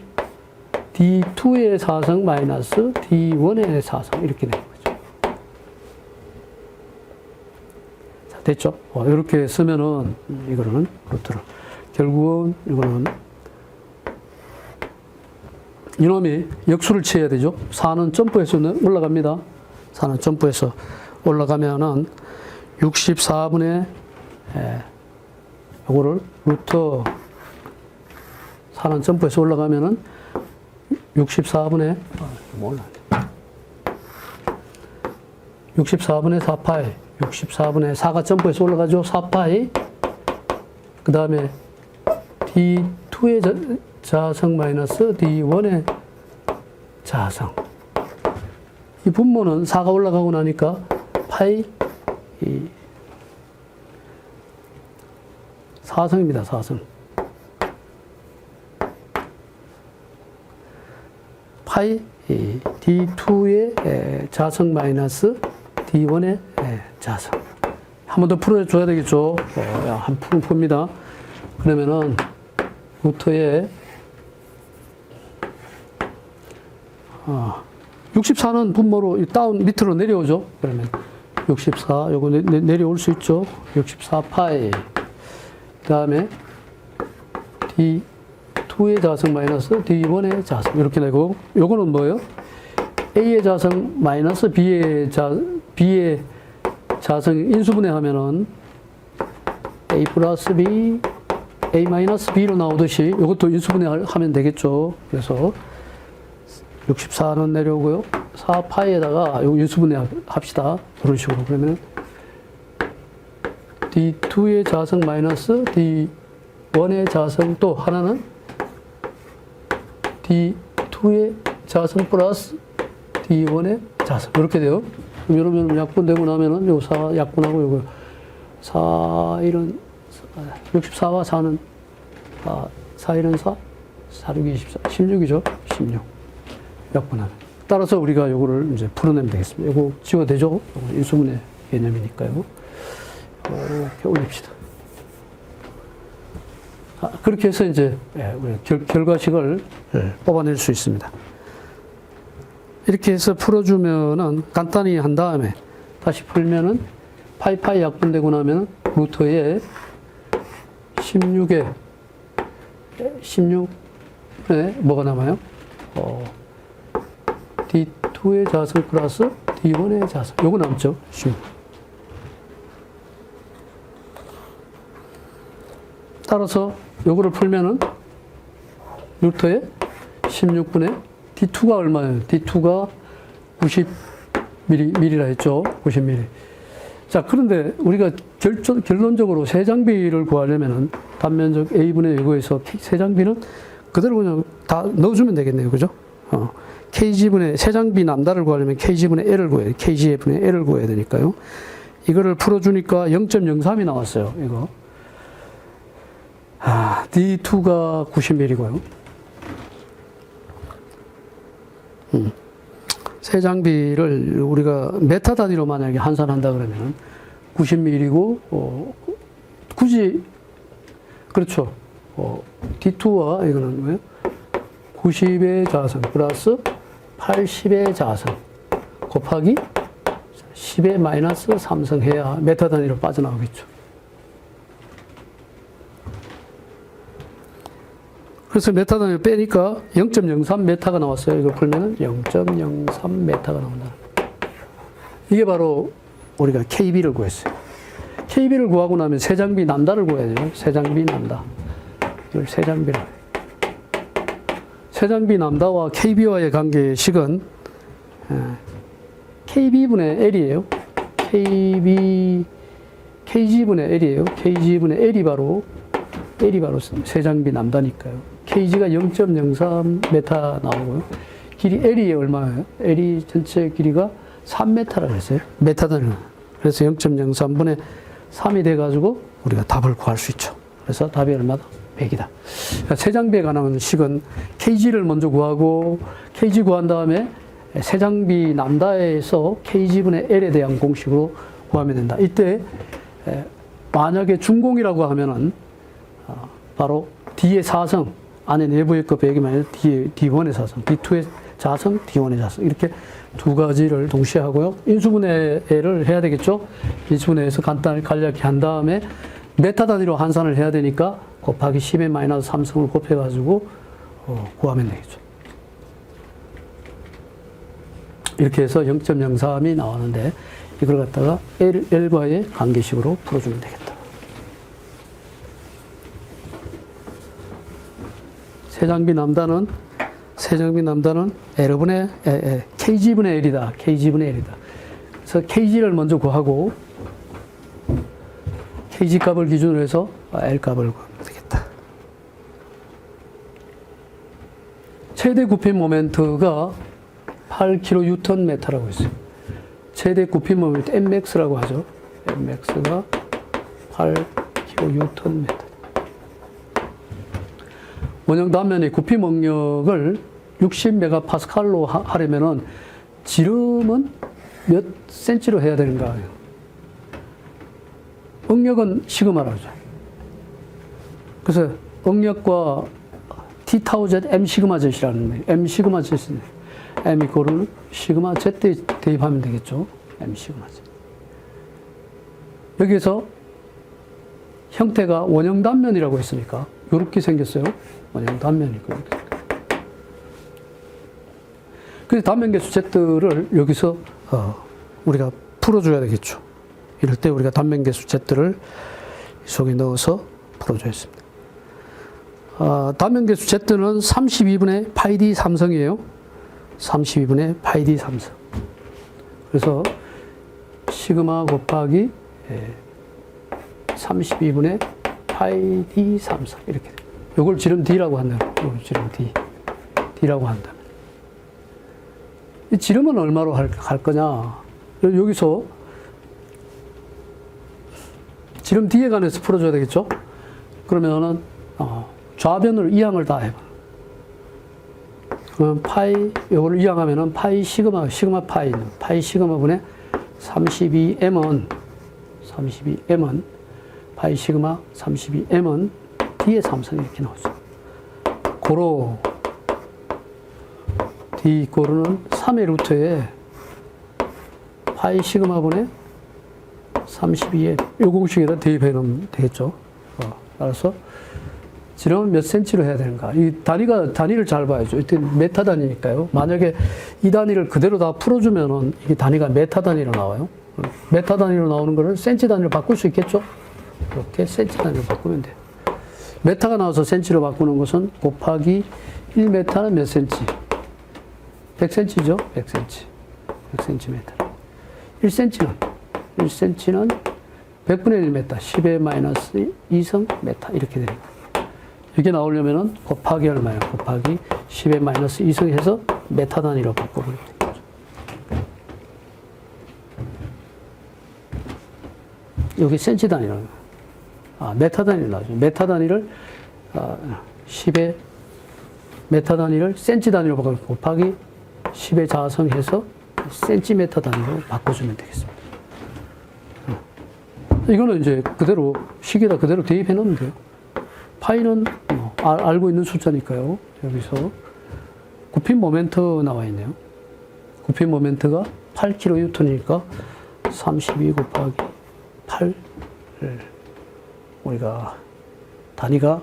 D2의 사성 마이너스 D1의 사성 이렇게 되는 거죠. 자, 됐죠? 이렇게 쓰면은 이거는 루트를 결국은 이거는 이놈이 역수를 취해야 되죠. 4는 점프해서 올라갑니다. 4는 점프해서 올라가면은 64분의 요거를 루트 4는 점프해서 올라가면은 64분의 4파이 64분의 4가 점프해서 올라가죠. 4파이 그 다음에 D2의 자성 마이너스 D1의 자성 이 분모는 4가 올라가고 나니까 파이 사성입니다. 사성 파이 D2의 자성 마이너스 D1의 자성 한 번 더 풀어줘야 되겠죠. 한 푼 풉니다. 그러면은 루트에 64는 분모로 다운 밑으로 내려오죠. 그러면 64 요거 내려올 수 있죠. 64파이 그 다음에 D2의 자성 마이너스 D1의 자성 이렇게 되고 요거는 뭐예요? A의 자성 마이너스 B의 자성 인수분해 하면은 A 플러스 B A 마이너스 B로 나오듯이 이것도 인수분해 하면 되겠죠. 그래서 64는 내려오고요. 4파이에다가 이거 인수분해 합시다. 그런 식으로. 그러면 D2의 자성 마이너스 D1의 자성 또 하나는 D2의 자성 플러스 D1의 자성. 이렇게 돼요. 이러면 약분되고 나면은 요 4 약분하고 요거 4, 1은 64와 4는 4, 1은 4, 4, 6, 24, 16이죠. 16. 역분하면. 따라서 우리가 요거를 이제 풀어내면 되겠습니다. 요거 지워되죠? 인수분해 개념이니까요. 이렇게 올립시다. 그렇게 해서 이제 결과식을 뽑아낼 수 있습니다. 이렇게 해서 풀어주면은 간단히 한 다음에 다시 풀면은 파이파이 약분되고 나면 루트에 16에 뭐가 남아요? D2의 자승 플러스 D1의 자승. 요거 남죠? 16. 따라서 요거를 풀면은 루트에 16분의 D2가 얼마예요? D2가 90mm라 했죠? 90mm. 자, 그런데 우리가 결론적으로 세장비를 구하려면은 단면적 A분의 이거에서 세장비는 그대로 그냥 다 넣어주면 되겠네요. 그죠? KG분의 세장비 남다를 구하려면 KG분의 L을 구해야 돼요. KG분의 L을 구해야 되니까요. 이거를 풀어주니까 0.03이 나왔어요. 이거. D2가 90mm고요. 세장비를 우리가 메타 단위로 만약에 환산한다 그러면 90mm고, 굳이, 그렇죠. D2와 이거는 뭐예요? 90의 자승 플러스 80의 자승 곱하기 10의 마이너스 3승 해야 메타 단위로 빠져나오겠죠. 그래서 메타 단위를 빼니까 0.03 메타가 나왔어요. 이걸 풀면은 0.03 메타가 나온다. 이게 바로 우리가 KB를 구했어요. KB를 구하고 나면 세장비 남다를 구해야 돼요. 세장비 남다. 이걸 세장비를. 세장비 남다와 KB와의 관계식은 KB분의 L이에요. KG분의 L이에요. KG분의 L이 바로 세장비 남다니까요. KG가 0.03 메타 나오고요. 길이 L이 얼마예요? L이 전체 길이가 3메타라고 했어요. 메타 단위는. 그래서 0.03분의 3이 돼가지고 우리가 답을 구할 수 있죠. 그래서 답이 얼마다? 100이다. 그러니까 세장비에 관한 식은 KG를 먼저 구하고 KG 구한 다음에 세장비 남다에서 KG분의 L에 대한 공식으로 구하면 된다. 이때 만약에 준공이라고 하면은 바로 D의 사성, 안에 내부의 거 배기만 해도 D1의 사성, D2의 자성, D1의 자성. 이렇게 두 가지를 동시에 하고요. 인수분해를 해야 되겠죠? 인수분해해서 간단히 간략히 한 다음에 메타 단위로 환산을 해야 되니까 곱하기 10의 마이너스 3승을 곱해가지고 구하면 되겠죠. 이렇게 해서 0.03이 나오는데 이걸 갖다가 L과의 관계식으로 풀어주면 되겠다. 세장비 남다는 L분의 KG분의 L이다. KG분의 L이다. 그래서 KG를 먼저 구하고 KG 값을 기준으로 해서 L 값을 구하면 되겠다. 최대 굽힘 모멘트가 8kNm라고 했어요. 최대 굽힘 모멘트 Mmax라고 하죠. Mmax가 8kNm. 원형 단면의 굽힘 응력을 60MPa로 하려면은 지름은 몇 센치로 해야 되는가? 응력은 시그마라죠. 그래서 응력과 T 타우 Z M 시그마 Z이라는 거예요. M 시그마 Z는 M 이코르는 시그마 Z에 대입하면 되겠죠. M 시그마 Z. 여기에서 형태가 원형 단면이라고 했으니까 이렇게 생겼어요. 원형 단면이고. 그래서 단면계수 Z를 여기서 우리가 풀어줘야 되겠죠. 이럴 때 우리가 단면계수 Z를 속에 넣어서 풀어줘야 했습니다. 단면계수 Z는 32분의 파이 D 삼성이에요. 32분의 파이 D 삼성. 그래서 시그마 곱하기 32분의 파이 D 삼성 이렇게. 요걸 지름 D라고 한다면, 요걸 지름 D라고 한다면. 이 지름은 얼마로 할 거냐? 여기서 지름 D에 관해서 풀어줘야 되겠죠? 그러면은 좌변을 이항을 다 해봐. 그럼 파이, 요거를 이항하면은 파이 시그마, 파이 시그마분의 32m은 파이 시그마 32m은 D의 삼성이 이렇게 나오죠. 고로 D 고로는 3의 루트에 파이 시그마분의 32에 요 공식에다 대입해 놓으면 되겠죠. 따라서 지름은 몇 센치로 해야 되는가? 이 단위를 잘 봐야죠. 이때 메타 단위니까요. 만약에 이 단위를 그대로 다 풀어주면은 이 단위가 메타 단위로 나와요. 메타 단위로 나오는 거를 센치 단위로 바꿀 수 있겠죠? 이렇게 센치 단위로 바꾸면 돼요. 메타가 나와서 센치로 바꾸는 것은 곱하기 1메타는 몇 센치? 100cm죠? 100cm. 1cm는 100분의 1m, 10의 마이너스 2성 메타 이렇게 됩니다. 이게 나오려면은 곱하기 얼마예요? 곱하기 10의 마이너스 2성 해서 메타 단위로 바꿔버리면 되겠죠. 여기 센치 단위로. 메타 단위로 나오죠. 메타 단위를 10의 메타 단위를 센치 단위로 바꿔 곱하기 10의 자성해서 센티메터 단위로 바꿔주면 되겠습니다. 이거는 이제 그대로 식에다 그대로 대입해 놓으면 돼요. 파이는 알고 있는 숫자니까요. 여기서 굽힌 모멘트 나와 있네요. 굽힌 모멘트가 8kN이니까 32 곱하기 8을 우리가 단위가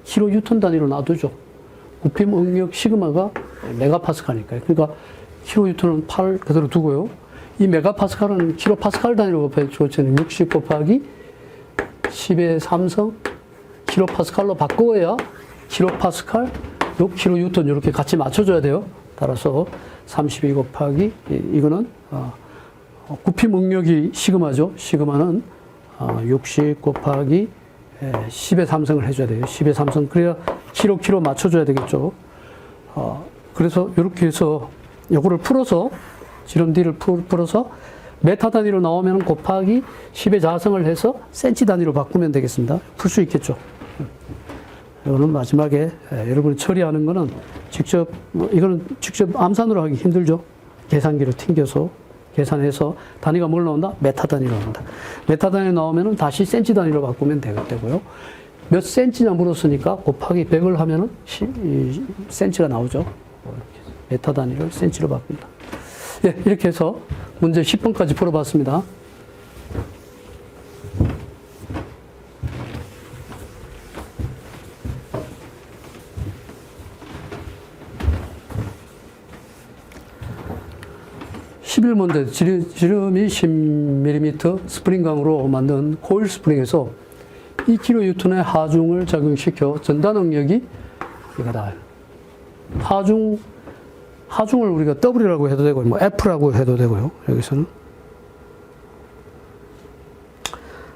kN 단위로 놔두죠. 굽힘 응력 시그마가 메가파스칼이니까요. 그러니까 kN은 8 그대로 두고요. 이 메가파스칼은 킬로파스칼 단위로 곱해주었잖아요. 60 곱하기 10의 3성 킬로파스칼로 바꾸어야 킬로파스칼, 6kN 이렇게 같이 맞춰줘야 돼요. 따라서 32 곱하기 이거는 굽힘 응력이 시그마죠. 시그마는 60 곱하기 10의 3성을 해줘야 돼요. 10의 3성 그래야 킬로 맞춰줘야 되겠죠. 그래서 이렇게 해서 요거를 풀어서 지름 D를 풀어서 메타 단위로 나오면 곱하기 10의 자성을 해서 센치 단위로 바꾸면 되겠습니다. 풀 수 있겠죠. 이거는 마지막에 여러분이 처리하는 거는 직접 이거는 직접 암산으로 하기 힘들죠. 계산기로 튕겨서 계산해서 단위가 뭘 나온다? 메타 단위로 나온다. 메타 단위 나오면은 다시 센치 단위로 바꾸면 되고요. 몇 센치냐 물었으니까 곱하기 100을 하면은 센치가 나오죠. 메타 단위를 센치로 바꾼다. 예, 이렇게 해서 문제 10번까지 풀어봤습니다. (11문제) 지름이 10mm 스프링강으로 만든 코일 스프링에서 2kN의 하중을 작용시켜 전단 응력이 이거다. 하중을 우리가 W라고 해도 되고, 뭐 F라고 해도 되고요. 여기서는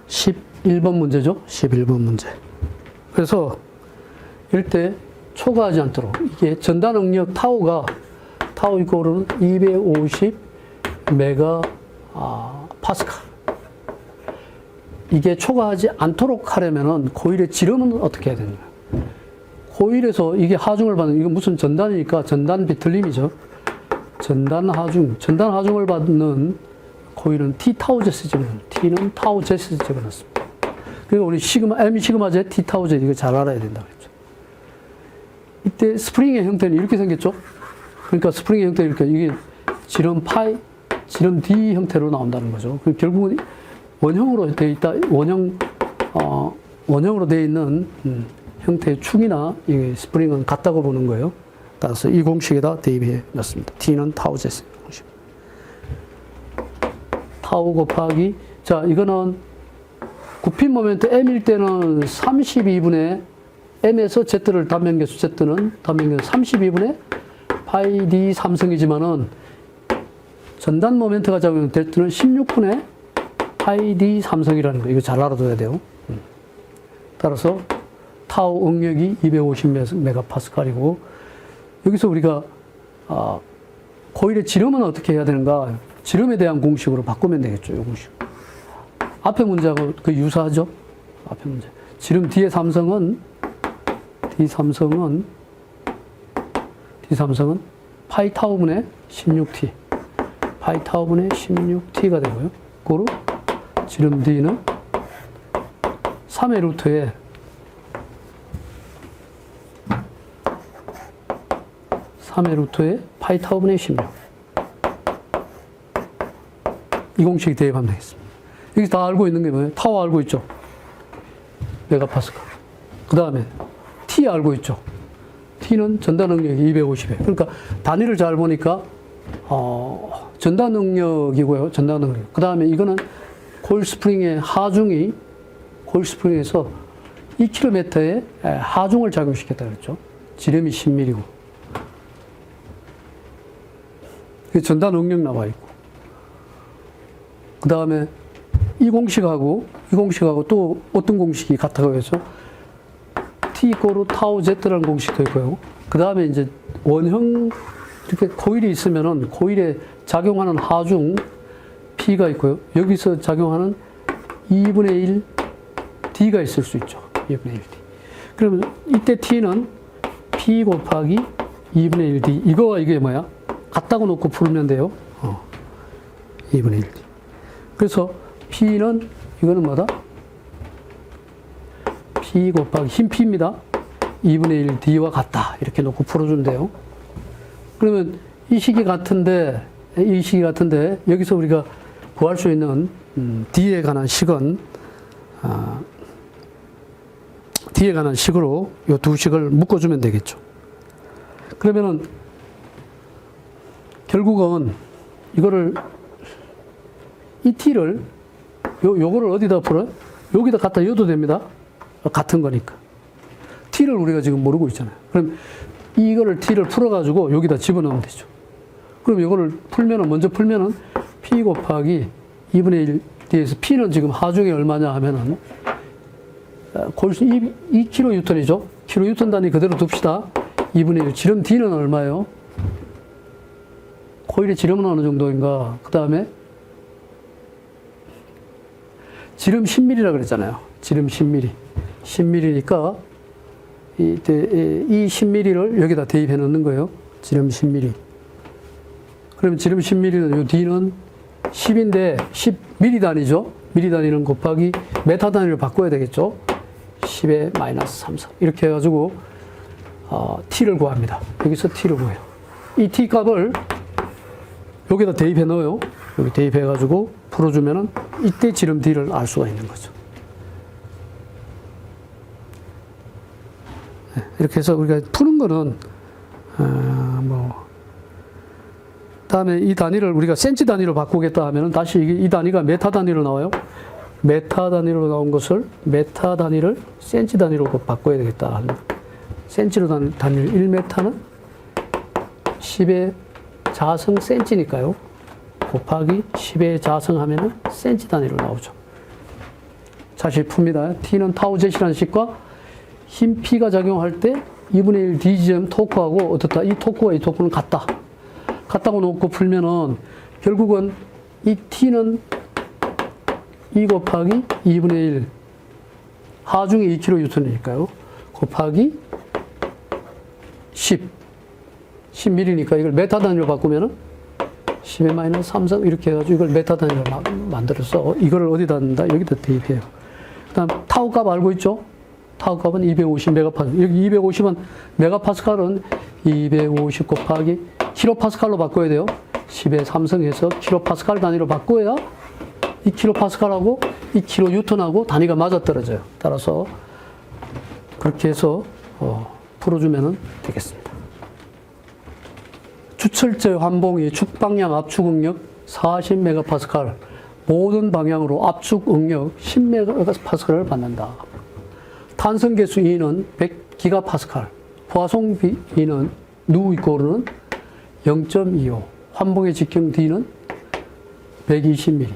11번 문제죠. 11번 문제. 그래서 이럴 때 초과하지 않도록 이게 전단 응력 타우 이거는 250 메가 파스칼. 이게 초과하지 않도록 하려면은 코일의 지름은 어떻게 해야 되느냐? 코일에서 이게 하중을 받는, 이거 무슨 전단이니까 전단 비틀림이죠. 전단 하중을 받는 코일은 T 타우 제스 집어넣습니다. T는 타우 제스 집어넣습니다. 그러니까 우리 M 시그마 제 T 타우 제 이거 잘 알아야 된다고 했죠. 이때 스프링의 형태는 이렇게 생겼죠. 그러니까 스프링의 형태는 이렇게, 이게 지름 D 형태로 나온다는 거죠. 결국은 원형으로 되어 있다, 원형으로 되어 있는, 형태의 축이나 이 스프링은 같다고 보는 거예요. 따라서 이 공식에다 대입해 놨습니다. T는 타우 제스 공식. 타우 곱하기, 자, 이거는 굽힌 모멘트 M일 때는 32분의 M에서 Z를 단면계수 Z는 단면계수 32분의 파이 D 삼성이지만은 전단 모멘트가 작용될 때는 16분의 파이 D 삼성이라는 거. 이거 잘 알아둬야 돼요. 따라서 타우 응력이 250 메가파스칼이고, 여기서 우리가 코일의 지름은 어떻게 해야 되는가? 지름에 대한 공식으로 바꾸면 되겠죠. 이 공식. 앞에 문제하고 그 유사하죠. 앞에 문제. 지름 D 삼성은 이 삼성은 파이 타우분의 16t. 파이 타우분의 16t가 되고요. 고로 지름 d는 3의 루트에 3의 루트에 파이 타우분의 16. 이 공식 대입하면 되겠습니다. 여기 다 알고 있는 게 뭐예요? 타워 알고 있죠? 메가파스칼. 그 다음에 T 알고 있죠? T는 전달 능력이 250에. 그러니까 단위를 잘 보니까 전달 능력이고요. 전달 능력. 그 다음에 이거는 코일스프링의 하중이 코일스프링에서 2km의 하중을 작용시켰다 그랬죠. 지름이 10mm고. 전달 능력 나와 있고. 그 다음에 이 공식하고 또 어떤 공식이 같다고 해서 T 이꼬르 타우 Z라는 공식도 있고요. 그 다음에 이제 원형 이렇게 코일이 있으면은 코일에 작용하는 하중 P가 있고요. 여기서 작용하는 2분의 1 D가 있을 수 있죠. 2분의 1 D. 그러면 이때 T는 P 곱하기 2분의 1 D. 이거와 이게 뭐야? 같다고 놓고 풀면 돼요. 2분의 1 D. 그래서 P는 이거는 뭐다? P 곱하기 흰 P입니다. 2분의 1 D와 같다. 이렇게 놓고 풀어주면 돼요. 그러면 이 식이 같은데 여기서 우리가 구할 수 있는 D에 관한 식은 D에 관한 식으로 이 두 식을 묶어주면 되겠죠. 그러면은 결국은 이거를 이 T를 요거를 어디다 풀어요? 여기다 갖다 넣어도 됩니다. 같은 거니까. T를 우리가 지금 모르고 있잖아요. 그럼 이거를 T를 풀어가지고 여기다 집어넣으면 되죠. 그럼 이거를 먼저 풀면은 P 곱하기 2분의 1 D에서 P는 지금 하중이 얼마냐 하면은 2kN이죠. kN 단위 그대로 둡시다. 2분의 1. 지름 D는 얼마예요? 코일의 지름은 어느 정도인가? 그 다음에 지름 10mm라 그랬잖아요. 지름 10mm. 10mm니까 이 10mm를 여기다 대입해 놓는 거예요. 지름 10mm. 그러면 지름 10mm는 요 D는 10인데 10mm 단위죠. 미리 단위는 곱하기 메타 단위를 바꿔야 되겠죠. 10의 마이너스 3, 4. 이렇게 해가지고 T를 구합니다. 여기서 T를 구해요. 이 T 값을 여기다 대입해 넣어요. 여기 대입해가지고 풀어주면은 이때 지름 D를 알 수가 있는 거죠. 이렇게 해서 우리가 푸는 거는, 다음에 이 단위를 우리가 센치 단위로 바꾸겠다 하면은 다시 이 단위가 메타 단위로 나와요. 메타 단위로 나온 것을 메타 단위를 센치 단위로 바꿔야 되겠다. 센치로 단위를 1메타는 10의 자승 센치니까요. 곱하기 10의 자승하면은 센치 단위로 나오죠. 다시 풉니다. T는 타우 Z라는 식과 흰 P가 작용할 때 2분의 1 D 지점 토크하고 어떻다? 이 토크와 이 토크는 같다. 같다고 놓고 풀면은 결국은 이 T는 2 곱하기 2분의 1 하중이 2kN이니까요. 곱하기 10mm니까 이걸 메타 단위로 바꾸면은 10의 마이너스 3, 4 이렇게 해가지고 이걸 메타 단위로 만들어서 이거를 어디다 넣는다? 여기다 대입해요. 그 다음 타우 값 알고 있죠? 타우 값은 250 메가파스칼. 여기 250은 메가파스칼은 250 곱하기 킬로파스칼로 바꿔야 돼요. 10의 3승해서 킬로파스칼 단위로 바꿔야 이 킬로파스칼하고 이 킬로뉴턴하고 단위가 맞아떨어져요. 따라서 그렇게 해서 풀어주면 되겠습니다. 주철제 환봉이 축방향 압축 응력 40메가파스칼, 모든 방향으로 압축 응력 10메가파스칼을 받는다. 탄성 계수 E는 100기가파스칼, 포화송 B는 누 이꼬르는 0.25, 환봉의 직경 D는 120mm,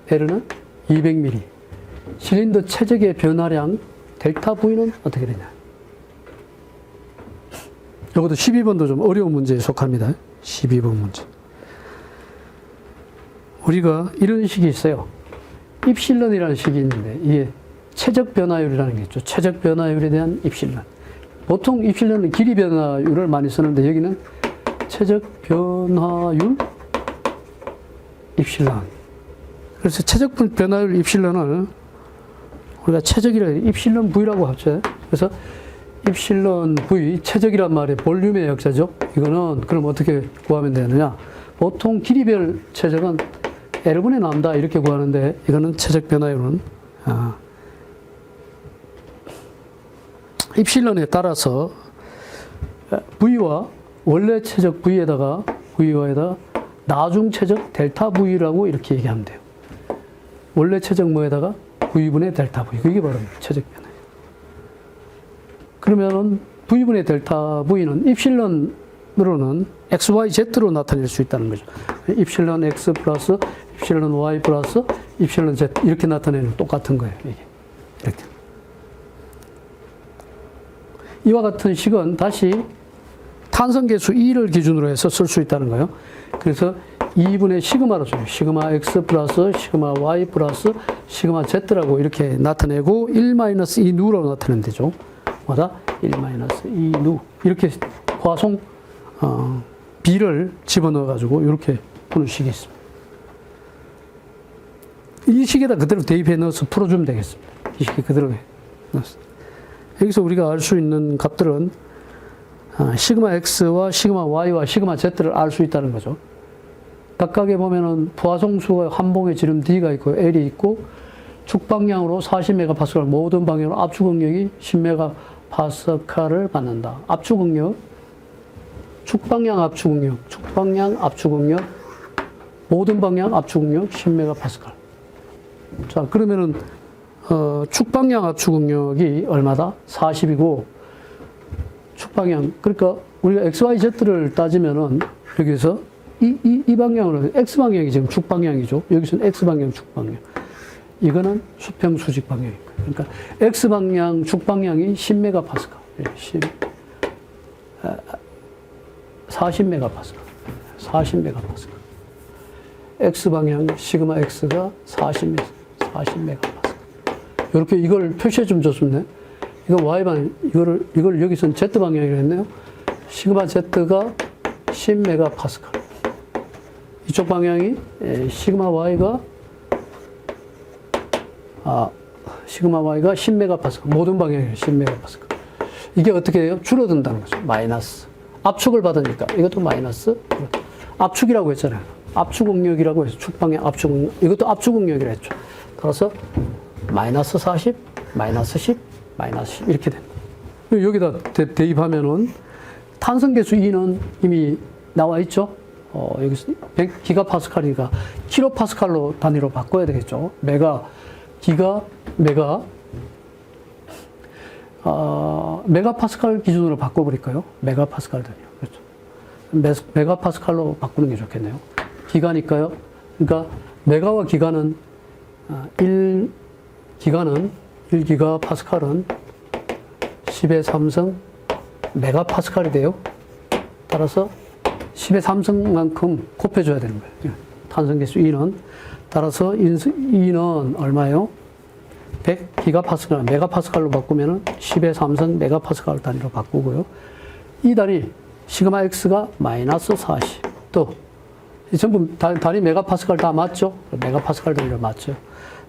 L는 200mm. 실린더 최적의 변화량 델타 V는 어떻게 되냐? 이것도 12번도 좀 어려운 문제에 속합니다. 12번 문제. 우리가 이런 식이 있어요. 입실론이라는 식이 있는데 이게 최적 변화율이라는 게 있죠. 최적 변화율에 대한 입실론. 보통 입실론은 길이 변화율을 많이 쓰는데 여기는 최적 변화율 입실론. 그래서 최적 변화율 입실론을 우리가 최적이라 입실론 V라고 하죠. 그래서 입실론 V, 최적이란 말이 볼륨의 역사죠. 이거는 그럼 어떻게 구하면 되느냐? 보통 길이별 최적은 L분의 람다 이렇게 구하는데 이거는 최적 변화율은 입실론에 따라서 V와 원래 최적 V에다가 나중 최적 델타 V라고 이렇게 얘기하면 돼요. 원래 최적 뭐에다가 V분의 델타 V. 그게 바로 최적 변화율. 그러면은 V분의 델타 V는 입실론으로는 X, Y, Z로 나타낼 수 있다는 거죠. 입실론 X 플러스 입실론 Y 플러스 입실론 Z 이렇게 나타내는 똑같은 거예요. 이게. 이렇게. 이와 같은 식은 다시 탄성계수 2를 기준으로 해서 쓸 수 있다는 거예요. 그래서 2분의 시그마로 써요. 시그마 X 플러스 시그마 Y 플러스 시그마 Z라고 이렇게 나타내고 1-2 누로 나타내면 되죠. 뭐다? 1-2 누. 이렇게 화송 B를 집어넣어가지고 이렇게 푸는 식이 있습니다. 이 식에다 그대로 대입해 넣어서 풀어주면 되겠습니다. 이 식에 그대로 넣었습니다. 여기서 우리가 알 수 있는 값들은 시그마 X와 시그마 Y와 시그마 Z를 알 수 있다는 거죠. 각각에 보면은 부하송수가 한 봉에 지름 D가 있고 L이 있고 축방향으로 40메가파스칼 모든 방향으로 압축응력이 10메가파스칼을 받는다. 압축응력, 축방향 압축응력, 모든 방향 압축응력 10메가파스칼. 자, 그러면은 축방향 압축응력이 얼마다? 40이고 축방향, 그러니까 우리가 XYZ를 따지면은 여기서 이 방향으로 X방향이 지금 축방향이죠. 여기서는 X방향 축방향. 이거는 수평 수직 방향이고. 그러니까 X방향 축방향이 10메가파스칼. 40메가파스칼. 40메가파스칼. X방향 시그마 X가 40메가파스칼. 이렇게 이걸 표시해 주면 좋습니다. 이거 Y방, 이걸 여기서는 Z방향이라고 했네요. 시그마 Z가 10메가파스칼. 이쪽 방향이 시그마 Y가 10메가파스칼. 모든 방향이 10메가파스칼. 이게 어떻게 해요? 줄어든다는 거죠. 마이너스. 압축을 받으니까 이것도 마이너스. 압축이라고 했잖아요. 압축응력이라고 해서 축방향 압축응력. 이것도 압축응력이라 했죠. 따라서 마이너스 40, 마이너스 10, 마이너스 10 이렇게 됩니다. 여기다 대입하면은 탄성계수 2는 이미 나와 있죠. 여기서 100기가파스칼이니까 킬로파스칼로 단위로 바꿔야 되겠죠. 메가파스칼 기준으로 바꿔버릴까요? 메가파스칼 단위로. 그렇죠. 메가파스칼로 바꾸는 게 좋겠네요. 기가니까요. 그러니까 메가와 기가는 1기가파스칼은 10의 3승 메가파스칼이 돼요. 따라서 10의 3승만큼 곱해줘야 되는 거예요. 탄성계수 2는. 따라서 2는 얼마예요? 100기가파스칼, 메가파스칼로 바꾸면 10의 3승 메가파스칼 단위로 바꾸고요. 이 단위, 시그마 X가 마이너스 40. 또, 전부 단위 메가파스칼 다 맞죠? 메가파스칼 단위로 맞죠?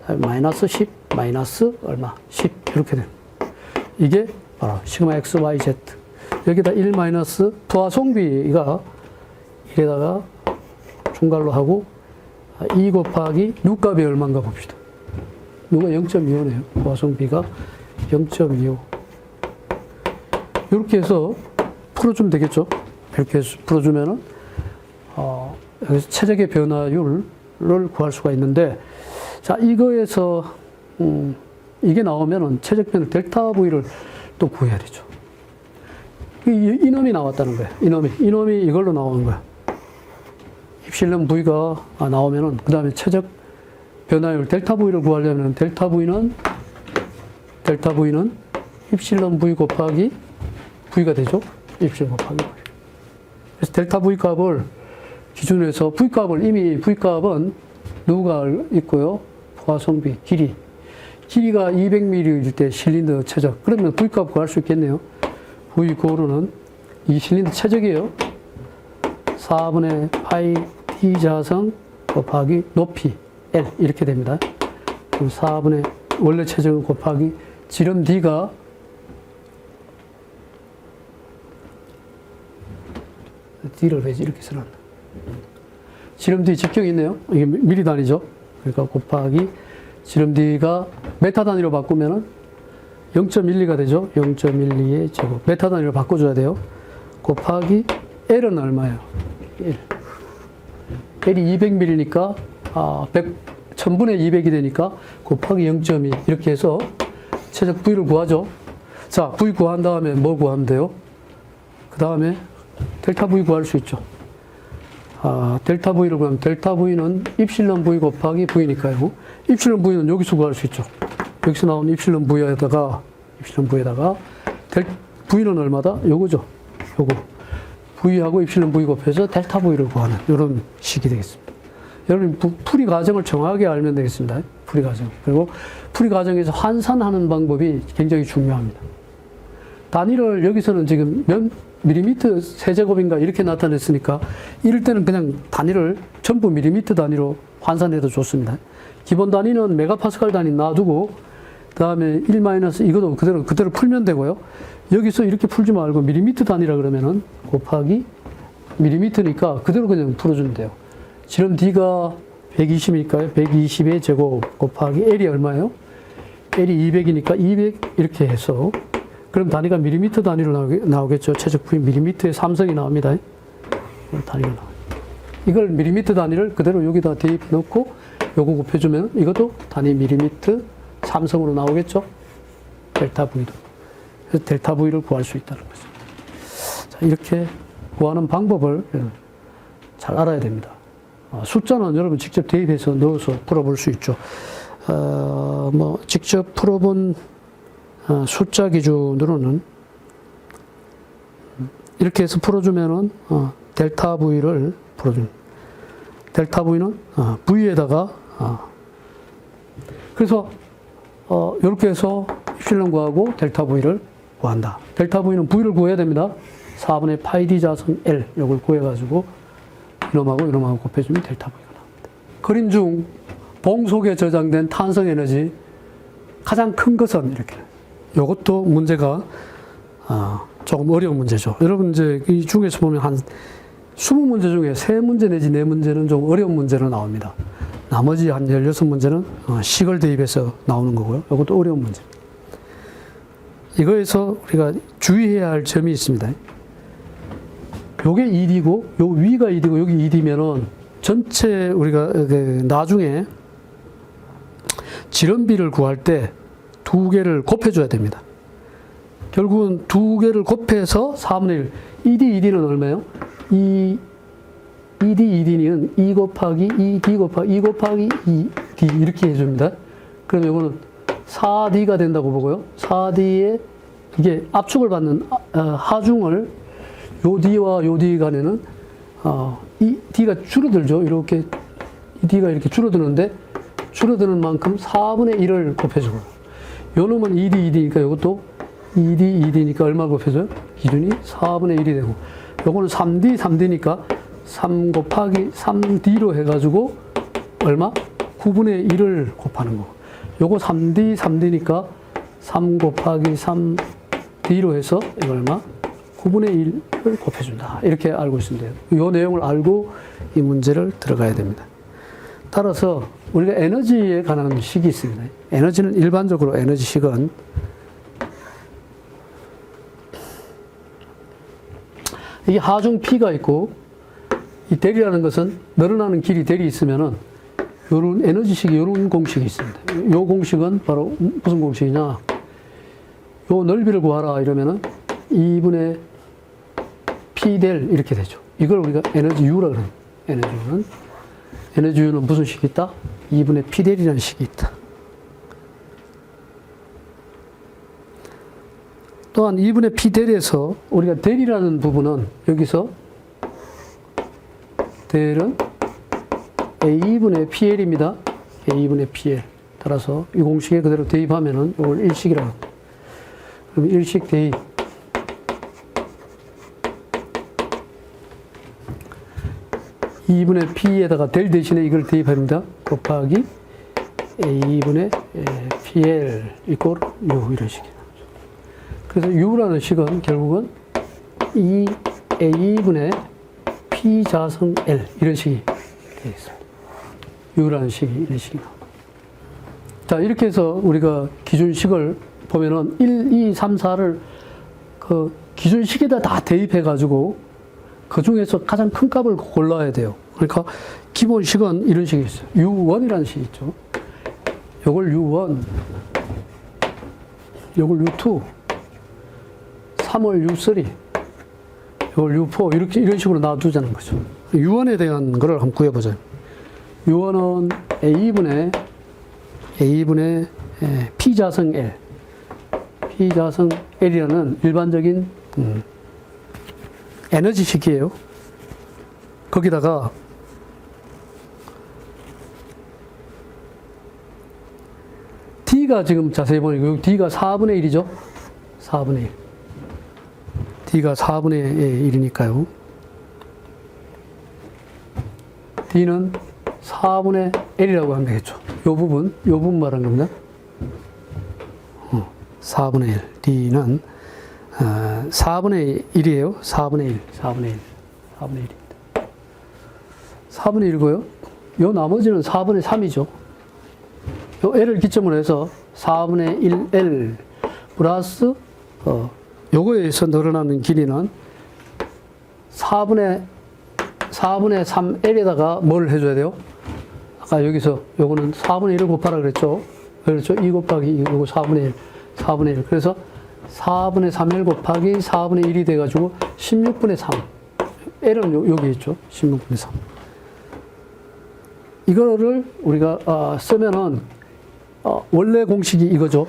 마이너스 10, 마이너스 얼마? 10. 이렇게 됩니다. 이게 바로 시그마 X, Y, Z. 여기다 1 마이너스 부하송비가 1에다가 중괄로 하고 2 곱하기 누값이 얼마인가 봅시다. 누가 0.25네요. 부하송비가 0.25. 이렇게 해서 풀어주면 되겠죠. 이렇게 해서 풀어주면은 여기서 최적의 변화율을 구할 수가 있는데, 자, 이거에서 이게 나오면은 최적 변화 델타 V를 또 구해야 되죠. 이놈이 나왔다는 거예요. 이놈이 이걸로 나오는 거야. 입실론 V가 나오면은 그 다음에 최적 변화율 델타 V를 구하려면 델타 V는 입실론 V 곱하기 V가 되죠. 입실론 곱하기 V. 그래서 델타 V 값을 기준으로 해서 V 값을 이미 V 값은 누가 있고요. 부하성비 길이가 200mm일 때 실린더 최적. 그러면 V 값 구할 수 있겠네요. V 고르는 이 실린더 최적이에요. 4분의 파이 d 자성 곱하기 높이 L 이렇게 됩니다. 그럼 4분의 원래 체적은 곱하기 지름 D가 D를 왜 이렇게 써놨나? 지름 D 직경이 있네요. 이게 미리 단위죠. 그러니까 곱하기 지름 D가 메타 단위로 바꾸면은 0.12가 되죠. 0.12의 제곱. 메타 단위로 바꿔줘야 돼요. 곱하기 L은 얼마예요? L. L이 200mm니까 1000분의 200이 되니까 곱하기 0.2 이렇게 해서 최적 V를 구하죠. 자, V 구한 다음에 뭐 구하면 돼요? 그 다음에 델타 V 구할 수 있죠. 델타 V를 구하면 델타 V는 입실론 V 곱하기 V니까요. 입실론 V는 여기서 구할 수 있죠. 여기서 나온 입실론 V에다가 V는 얼마다? 요거죠. 요거. V하고 입실론 V 곱해서 델타 V를 구하는 이런 식이 되겠습니다. 여러분 풀이 과정을 정확하게 알면 되겠습니다. 풀이 과정. 그리고 풀이 과정에서 환산하는 방법이 굉장히 중요합니다. 단위를 여기서는 지금 몇 밀리미터 세제곱인가 이렇게 나타냈으니까 이럴 때는 그냥 단위를 전부 밀리미터 단위로 환산해도 좋습니다. 기본 단위는 메가파스칼 단위 놔두고 그 다음에 1 마이너스 이것도 그대로 풀면 되고요. 여기서 이렇게 풀지 말고 밀리미터 단위라 그러면은 곱하기 밀리미터니까 그대로 그냥 풀어주면 돼요. 지름 D가 120이니까요. 120의 제곱 곱하기 L이 얼마예요? L이 200이니까 200 이렇게 해서 그럼 단위가 밀리미터 단위로 나오겠죠. 최적 부위 밀리미터의 삼성이 나옵니다. 단위가 나와요. 이걸 밀리미터 단위를 그대로 여기다 대입해 놓고 요거 곱해주면 이것도 단위 밀리미터 삼성으로 나오겠죠. 델타 V도. 그래서 델타 V를 구할 수 있다는 거죠. 자, 이렇게 구하는 방법을 잘 알아야 됩니다. 숫자는 여러분 직접 대입해서 넣어서 풀어볼 수 있죠. 직접 풀어본 숫자 기준으로는 이렇게 해서 풀어주면은 델타 V를 풀어줍니다. 델타 V는 V에다가 그래서 이렇게 해서 입실론 구하고 델타 V를 구한다. 델타 V는 V를 구해야 됩니다. 4분의 파이 D 자선 L 이걸 구해가지고 이놈하고 곱해주면 델타 V가 나옵니다. 그림 중 봉 속에 저장된 탄성 에너지 가장 큰 것은 이렇게. 이것도 문제가 조금 어려운 문제죠. 여러분 이제 이 중에서 보면 한 20문제 중에 3문제 내지 4문제는 좀 어려운 문제로 나옵니다. 나머지 한 16문제는 식을 대입해서 나오는 거고요. 이것도 어려운 문제. 이거에서 우리가 주의해야 할 점이 있습니다. 요게 2D고 요 위가 2D고 여기 2D면은 전체 우리가 나중에 지름비를 구할 때 두 개를 곱해줘야 됩니다. 결국은 두 개를 곱해서 4분의 1. 2D, 2D는 얼마예요? 2D, 2D는 2 곱하기 2D 곱하기 2 곱하기 2D 이렇게 해줍니다. 그럼 이거는 4D가 된다고 보고요. 4D에 이게 압축을 받는 하중을 요 D와 요 D 간에는 이 D가 줄어들죠. 이렇게 이 D가 이렇게 줄어드는데 줄어드는 만큼 4분의 1을 곱해주고 요 놈은 2D, 2D니까 이것도 2D, 2D니까 얼마 곱해줘요? 기준이 4분의 1이 되고 요거는 3D, 3D니까 3 곱하기 3D로 해가지고 얼마? 9분의 1을 곱하는 거. 요거 3D, 3D니까 3 곱하기 3D로 해서 이거 얼마? 9분의 1을 곱해준다. 이렇게 알고 있으면 돼요. 이 내용을 알고 이 문제를 들어가야 됩니다. 따라서 우리가 에너지에 관한 식이 있습니다. 에너지는 일반적으로 에너지식은 이게 하중 P가 있고 이 델이라는 것은 늘어나는 길이 델이 있으면은 요런 에너지식이 요런 공식이 있습니다. 요 공식은 바로 무슨 공식이냐? 요 넓이를 구하라 이러면은 2분의 P델 이렇게 되죠. 이걸 우리가 에너지 U라 그래요. 에너지 U는 무슨 식이 있다? 2분의 P델이라는 식이 있다. 또한 2분의 P델에서 우리가 델이라는 부분은 여기서 델은 A2분의 PL입니다. A2분의 PL. 따라서 이 공식에 그대로 대입하면은 이걸 일식이라고 합니다. 그럼 일식 대입. 2분의 P에다가 델 대신에 이걸 대입합니다. 곱하기 A분의 PL 이꼴 U 이런 식이에요. 그래서 U라는 식은 결국은 2A분의 P 자승 L 이런 식이 되어 있습니다. U라는 식이 이런 식이 나옵니다. 자, 이렇게 해서 우리가 기준식을 보면은 1, 2, 3, 4를 그 기준식에다 다 대입해가지고 그 중에서 가장 큰 값을 골라야 돼요. 그러니까 기본식은 이런 식이 있어요. U1이라는 식이 있죠. 요걸 U1, 요걸 U2, 3을 U3, 요걸 U4 이렇게 이런 식으로 놔두자는 거죠. U1에 대한 거를 한번 구해보자. U1은 A분의 P 자승 L, P 자승 L이라는 일반적인 에너지식이에요. 거기다가 D가 지금 자세히 보니까 D가 4분의 1이죠. 4분의 1. D가 4분의 1이니까요. D는 4분의 L이라고 하면 되겠죠. 요 부분 말하는 겁니다. 4분의 1. D는 4분의 1이에요. 4분의 1. 4분의 1입니다. 4분의 1이고요. 요 나머지는 4분의 3이죠. 요 L을 기점으로 해서 4분의 1L 플러스 요거에서 늘어나는 길이는 4분의 3L에다가 뭘 해줘야 돼요? 아까 여기서 요거는 4분의 1을 곱하라 그랬죠? 그렇죠? 2 곱하기 요거 4분의 1. 4분의 1. 그래서 4분의 3L 곱하기 4분의 1이 돼가지고 16분의 3. L은 여기 있죠? 16분의 3. 이거를 우리가 쓰면은 원래 공식이 이거죠.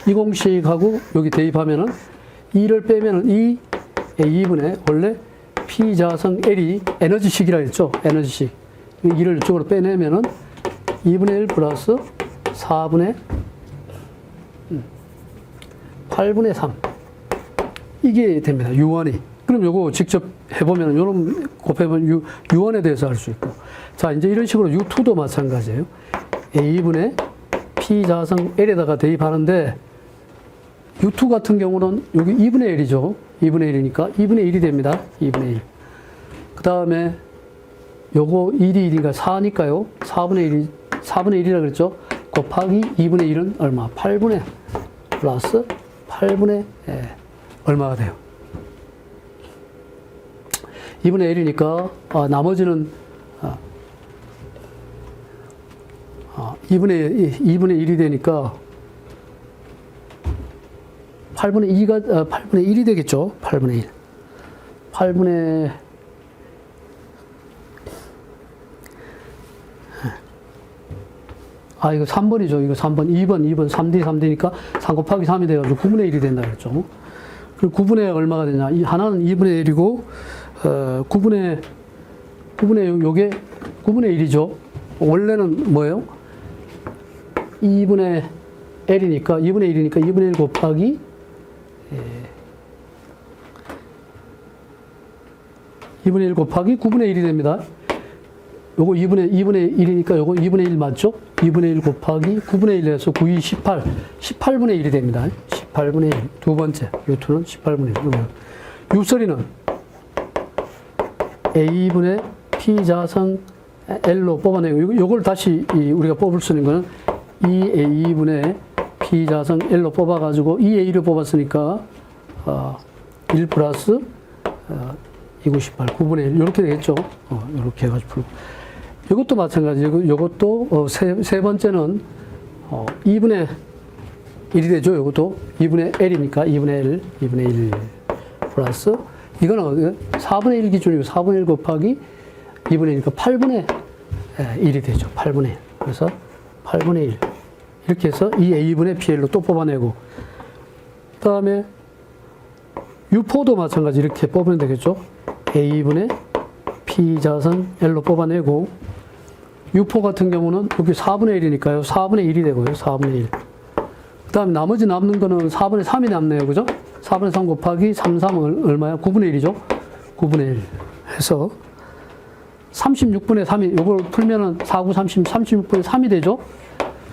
이 공식하고 여기 대입하면은 2를 빼면은 2분의 원래 P 자승 L이 에너지식이라 했죠. 에너지식. 2를 이쪽으로 빼내면은 2분의 1 플러스 4분의 8분의 3. 이게 됩니다. U1이. 그럼 요거 직접 해보면, 요런 곱해보면 U1에 대해서 알 수 있고. 자, 이제 이런 식으로 U2도 마찬가지예요. A분의 P 자승 L에다가 대입하는데, U2 같은 경우는 여기 2분의 1이죠. 2분의 1이니까 2분의 1이 됩니다. 2분의 1. 그 다음에 요거 1이 1이니까 4니까요. 4분의 1이라 그랬죠. 곱하기 2분의 1은 얼마? 8분의 플러스 8분의 얼마가 돼요? 2분의 1이니까 나머지는 2분의 1이 되니까 8분의 1이 되겠죠. 8분의 1. 8분의 이거 3번이죠. 이거 3번, 2번, 3D니까 3 곱하기 3이 돼가지고 9분의 1이 된다 그랬죠. 그리고 9분의 얼마가 되냐. 하나는 2분의 1이고, 9분의 요게 9분의 1이죠. 원래는 뭐예요? 2분의 1이니까 2분의 1 곱하기 2분의 1 곱하기 9분의 1이 됩니다. 요거 2분의 1이니까 요거 2분의 1 맞죠? 2분의 1 곱하기 9분의 1 해서 9, 2, 18. 18분의 1이 됩니다. 18분의 1. 두 번째. U2는 18분의 1. U3는 A분의 P 자승 L로 뽑아내고, 요걸 다시 우리가 뽑을 수 있는 거는 2A분의 P 자승 L로 뽑아가지고 2A를 뽑았으니까 1 플러스 2, 9, 18, 9분의 1 이렇게 되겠죠. 이렇게 해가지고 풀고. 이것도 마찬가지고, 이것도 세 번째는 2분의 1이 되죠. 이것도 2분의 L이니까 2분의 1 플러스 이거는 4분의 1 기준이고 4분의 1 곱하기 2분의 1이니까 8분의 1이 되죠. 8분의 1. 그래서 8분의 1. 이렇게 해서 이 A분의 PL로 또 뽑아내고, 그 다음에 U4도 마찬가지 이렇게 뽑으면 되겠죠. A분의 P 자승 L로 뽑아내고, U4 같은 경우는 여기 4분의 1이니까요. 4분의 1이 되고요. 4분의 1. 그 다음에 나머지 남는 거는 4분의 3이 남네요. 그죠? 4분의 3 곱하기 3, 3은 얼마야? 9분의 1이죠? 9분의 1 해서 36분의 3이, 이걸 풀면은 4, 9, 30, 36분의 3이 되죠?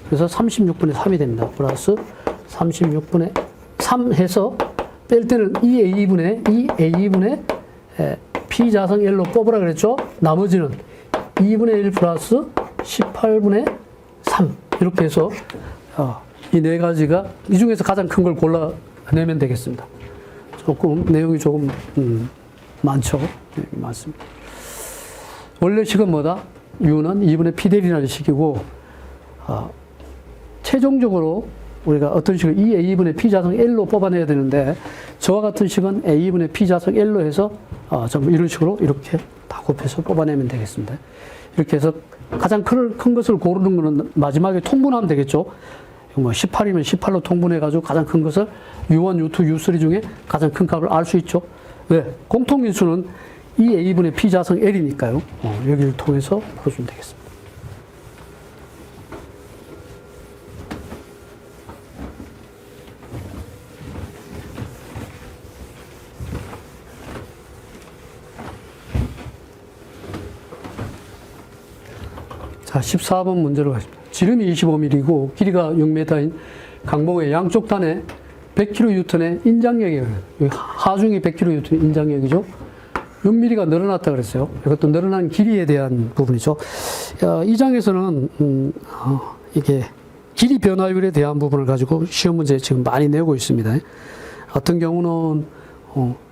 그래서 36분의 3이 됩니다. 플러스 36분의 3 해서 뺄 때는 2A분의 P자성 L로 뽑으라 그랬죠? 나머지는 2분의 1 플러스 18분의 3. 이렇게 해서 이 네 가지가 이 중에서 가장 큰 걸 골라내면 되겠습니다. 내용이 조금 많죠? 네, 많습니다. 원래 식은 뭐다? U는 2분의 P 대리라는 식이고 최종적으로 우리가 어떤 식으로 2A분의 P자성 L로 뽑아내야 되는데 저와 같은 식은 A분의 P자성 L로 해서 전부 이런 식으로 이렇게 다 곱해서 뽑아내면 되겠습니다. 이렇게 해서 가장 큰 것을 고르는 거는 마지막에 통분하면 되겠죠. 뭐 18이면 18로 통분해가지고 가장 큰 것을 U1, U2, U3 중에 가장 큰 값을 알 수 있죠. 왜? 공통인수는 2A분의 P자성 L이니까요. 여기를 통해서 풀어주면 되겠습니다. 자, 14번 문제로 가겠습니다. 지름이 25mm이고 길이가 6m인 강봉의 양쪽 단에 100kN의 인장력이에요. 하중이 100kN 인장력이죠. 6mm가 늘어났다 그랬어요. 이것도 늘어난 길이에 대한 부분이죠. 이 장에서는 이게 길이 변화율에 대한 부분을 가지고 시험 문제 지금 많이 내고 있습니다. 어떤 경우는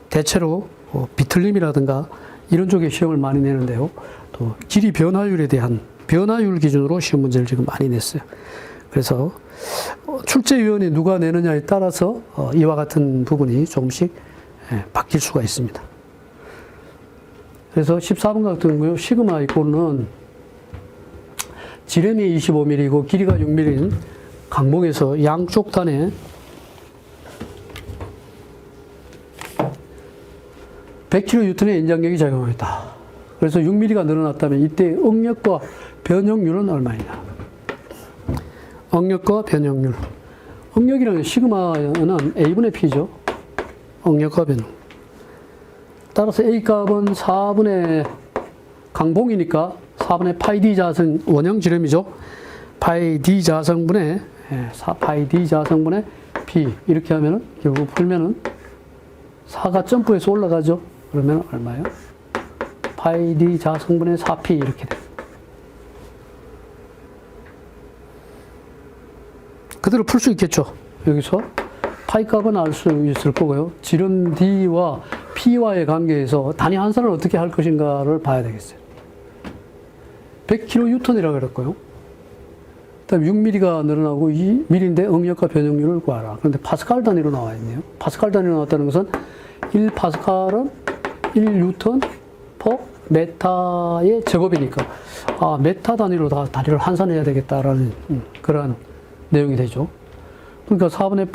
대체로 비틀림이라든가 이런 쪽에 시험을 많이 내는데요. 또 길이 변화율에 대한 변화율 기준으로 시험 문제를 지금 많이 냈어요. 그래서 출제위원이 누가 내느냐에 따라서 이와 같은 부분이 조금씩 바뀔 수가 있습니다. 그래서 14번 같은 경우 시그마 이꼴은 지름이 25mm이고 길이가 6mm인 강봉에서 양쪽 단에 100kN의 인장력이 작용했다. 그래서 6mm가 늘어났다면 이때 응력과 변형률은 얼마이냐? 응력과 변형률. 응력이라는 시그마는 A분의 P죠. 응력과 변형. 따라서 A 값은 4분의 강봉이니까 4분의 파이 D 자성 원형 지름이죠. 파이 D 자성분의 파이 D 자성분의 P 이렇게 하면은 결국 풀면은 4가 점프해서 올라가죠. 그러면 얼마예요? 파이 D 자성분의 4P 이렇게 돼요. 그대로 풀 수 있겠죠. 여기서 파이 값은 알 수 있을 거고요. 지름 D와 P와의 관계에서 단위 환산을 어떻게 할 것인가를 봐야 되겠어요. 100kN이라고 그랬고요. 그 다음에 6mm가 늘어나고 2mm인데 응력과 변형률을 구하라. 그런데 파스칼 단위로 나와 있네요. 파스칼 단위로 나왔다는 것은 1파스칼은 1뉴턴 퍼 메타의 제곱이니까 메타 단위로 다 단위를 환산해야 되겠다라는 그런 내용이 되죠. 그러니까 4분의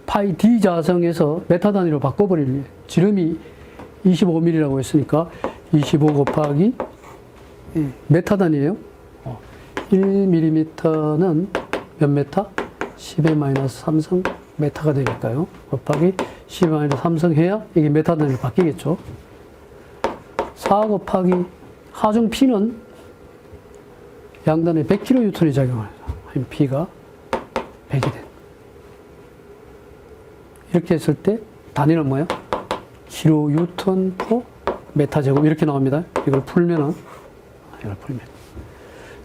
파이 D 자성에서 메타 단위로 바꿔버리면 지름이 25mm라고 했으니까 25 곱하기 메타 단위예요. 1mm는 몇 메타? 10의 마이너스 3승 메타가 되니까요. 곱하기 10의 마이너스 3승 해야 이게 메타 단위로 바뀌겠죠. 4 곱하기 하중 P는 양단에 100kN이 작용합니다. P가 100이 된. 이렇게 했을 때 단위는 뭐예요? kN per 메타 제곱 이렇게 나옵니다. 이걸 풀면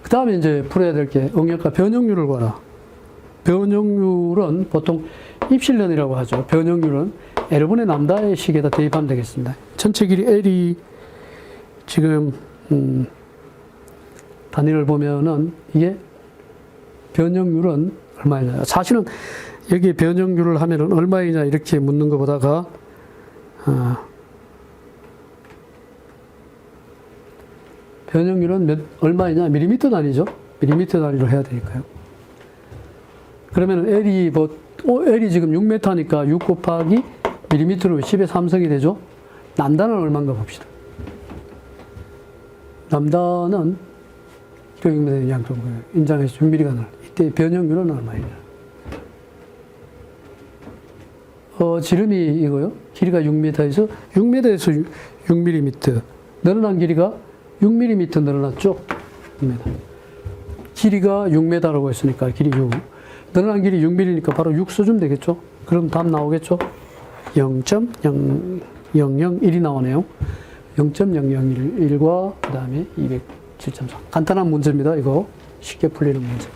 그 다음에 이제 풀어야 될 게 응력과 변형률을 구하라. 변형률은 보통 입실련이라고 하죠. 변형률은 L분의 람다의 식에다 대입하면 되겠습니다. 전체 길이 L이 지금 단위를 보면은 이게 변형률은 얼마이냐. 사실은 여기 변형률을 하면은 얼마이냐 이렇게 묻는 것보다가 변형률은 얼마이냐 밀리미터 단위죠. 밀리미터 단위로 해야 되니까요. 그러면 L이 L이 지금 6m니까 6 곱하기 밀리미터로 10의 3승이 되죠. 람다는 얼마인가 봅시다. 람다는 기록용매의 양쪽 인장에서 6mm가 나. 이때 변형률은 얼마이냐? 지름이 이거요. 길이가 6m에서 6mm 늘어난 길이가 6mm 늘어났죠? 6m. 길이가 6m라고 했으니까 길이 6. 늘어난 길이 6mm니까 바로 6 써주면 되겠죠? 그럼 답 나오겠죠? 0.0001이 나오네요. 0.0011과 그 다음에 207.3. 간단한 문제입니다. 이거 쉽게 풀리는 문제.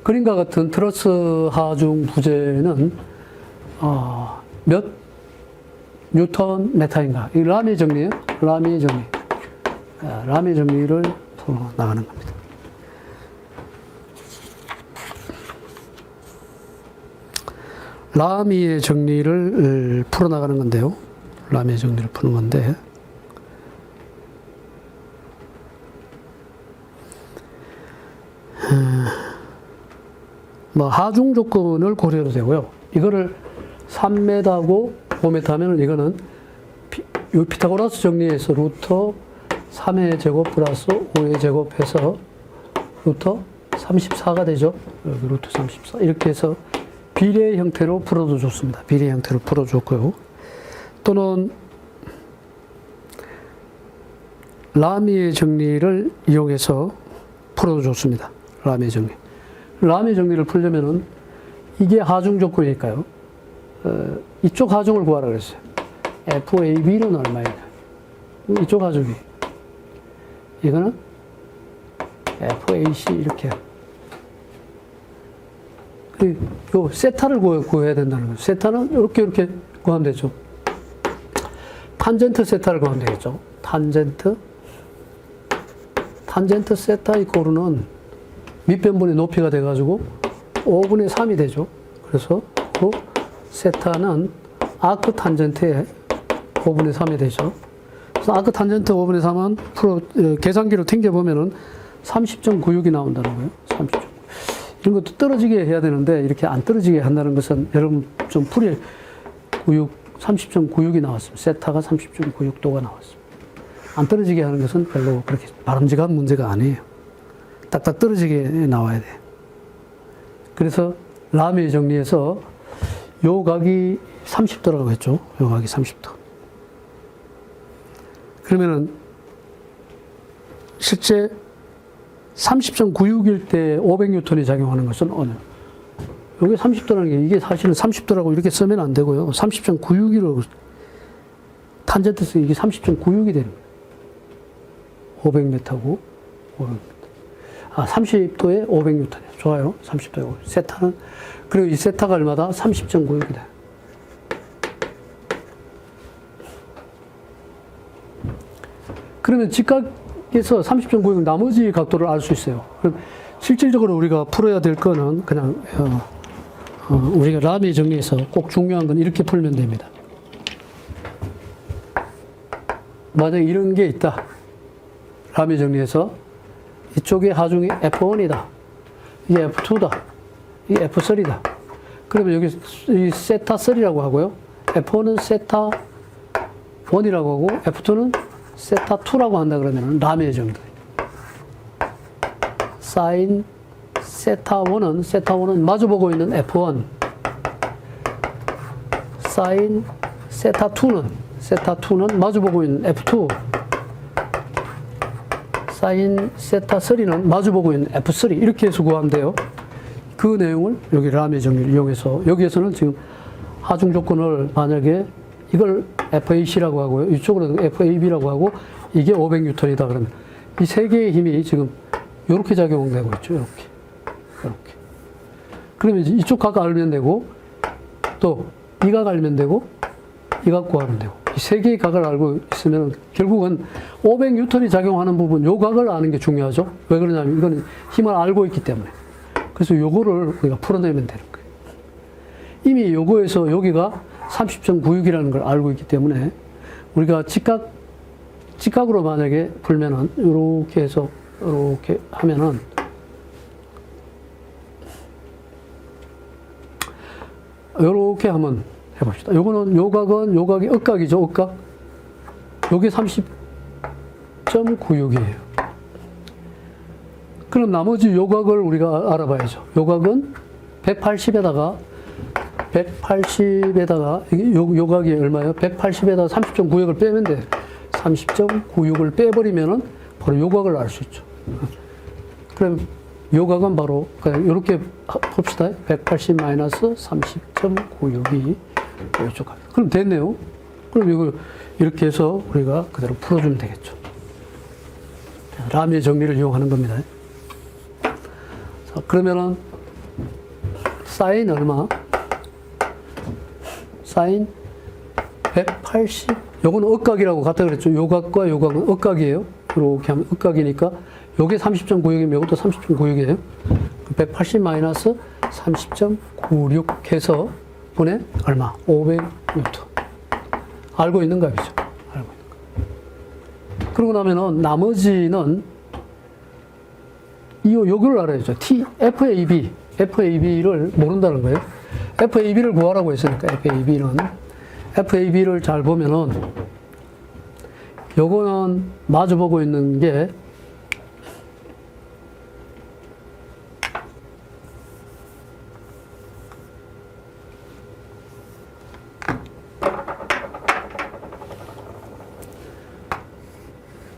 그림과 같은 트러스 하중 부재는 몇 뉴턴 메타인가? 이 라미의 정리예요. 라미의 정리. 라미의 정리를 풀어 나가는 겁니다. 라미의 정리를 풀어 나가는 건데요. 라미의 정리를 푸는 건데. 뭐 하중 조건을 고려해도 되고요. 이거를 3m고 5m 하면 이거는 피타고라스 정리에서 루터 3의 제곱 플러스 5의 제곱해서 루터 34가 되죠. 여기 루터 34. 이렇게 해서 비례 형태로 풀어도 좋습니다. 비례 형태로 풀어줬고요. 또는 라미의 정리를 이용해서 풀어도 좋습니다. 라미의 정리. 라미의 정리를 풀려면은 이게 하중 조건이니까요. 이쪽 하중을 구하라 그랬어요. FAB는 얼마예요? 이쪽 하중이. 이거는 FAC 이렇게. 요 세타를 구해야 된다는 거예요. 세타는 이렇게 구하면 되죠. 탄젠트 세타를 구하면 되겠죠. 탄젠트 세타 이코르는 밑변분의 높이가 돼가지고 5분의 3이 되죠. 그래서 그 세타는 아크 탄젠트의 5분의 3이 되죠. 그래서 아크 탄젠트 5분의 3은 계산기로 튕겨보면은 30.96이 나온다는 거예요. 30.96. 이런 것도 떨어지게 해야 되는데 이렇게 안 떨어지게 한다는 것은 여러분 좀 30.96이 나왔습니다. 세타가 30.96도가 나왔습니다. 안 떨어지게 하는 것은 별로 그렇게 바람직한 문제가 아니에요. 딱딱 떨어지게 나와야 돼요. 그래서 라미의 정리에서 요 각이 30도라고 했죠. 요 각이 30도. 그러면은 실제 30.96일 때 500뉴턴이 작용하는 것은 어느? 요게 30도라는 게 이게 사실은 30도라고 이렇게 쓰면 안 되고요. 30.96이라고 탄젠트에서 이게 30.96이 되는 거예요. 500m고 500m. 30도에 500뉴턴이에요. 좋아요. 30도에 500. 세타는 그리고 이 세타가 얼마다? 30.96이다. 그러면 직각에서 30.96 나머지 각도를 알 수 있어요. 그럼 실질적으로 우리가 풀어야 될 거는 그냥 우리가 라미 정리해서 꼭 중요한 건 이렇게 풀면 됩니다. 만약에 이런 게 있다. 라미 정리해서 이쪽에 하중이 F1이다. 이게 F2다. 이게 F3다. 그러면 여기 이 세타 3라고 하고요. F1은 세타 1이라고 하고 F2는 세타 2라고 한다 그러면 라미의 정도. 사인 세타 1은 마주보고 있는 F1. 사인 세타 2는 마주보고 있는 F2. 사인 세타 3는 마주보고 있는 F3. 이렇게 해서 구하면 돼요. 그 내용을 여기 라미의 정리를 이용해서 여기에서는 지금 하중 조건을 만약에 이걸 FAC라고 하고요. 이쪽으로는 FAB라고 하고 이게 500뉴턴이다 그러면 이 세 개의 힘이 지금 이렇게 작용되고 있죠. 이렇게. 그러면 이쪽 각 알면 되고 또 이 각 알면 되고 이 각 구하면 되고 이 세 개의 각을 알고 있으면 결국은 500뉴턴이 작용하는 부분 요 각을 아는 게 중요하죠. 왜 그러냐면 이거는 힘을 알고 있기 때문에. 그래서 요거를 우리가 풀어내면 되는 거예요. 이미 요거에서 여기가 30.96이라는 걸 알고 있기 때문에 우리가 직각으로 만약에 풀면은 이렇게 해서 이렇게 하면은 이렇게 한번 해봅시다. 요거는 요 각이 억각이죠. 억각. 요게 30.96이에요. 그럼 나머지 요 각을 우리가 알아봐야죠. 요 각은 180에다가 180에다가, 요각이 얼마예요? 180에다가 30.96을 빼면 돼. 30.96을 빼버리면은 바로 요각을 알 수 있죠. 그럼 요각은 바로, 이렇게 봅시다. 180 마이너스 30.96이 이쪽 각. 그럼 됐네요. 그럼 이걸 이렇게 해서 우리가 그대로 풀어주면 되겠죠. 라미의 정리를 이용하는 겁니다. 자, 그러면은, 사인 얼마? 사인 180. 요거는 억각이라고 갖다 그랬죠. 요각과 요각은 억각이에요. 이렇게 하면 억각이니까, 요게 30.96이면 요것도 30.96이에요. 180 마이너스 30.96 해서 분의 얼마? 500뉴턴. 알고 있는 값이죠. 알고 있는 값. 그러고 나면은 나머지는 요걸 알아야죠. FAB를 모른다는 거예요. FAB를 구하라고 했으니까 FAB를 잘 보면은 요거는 마주보고 있는 게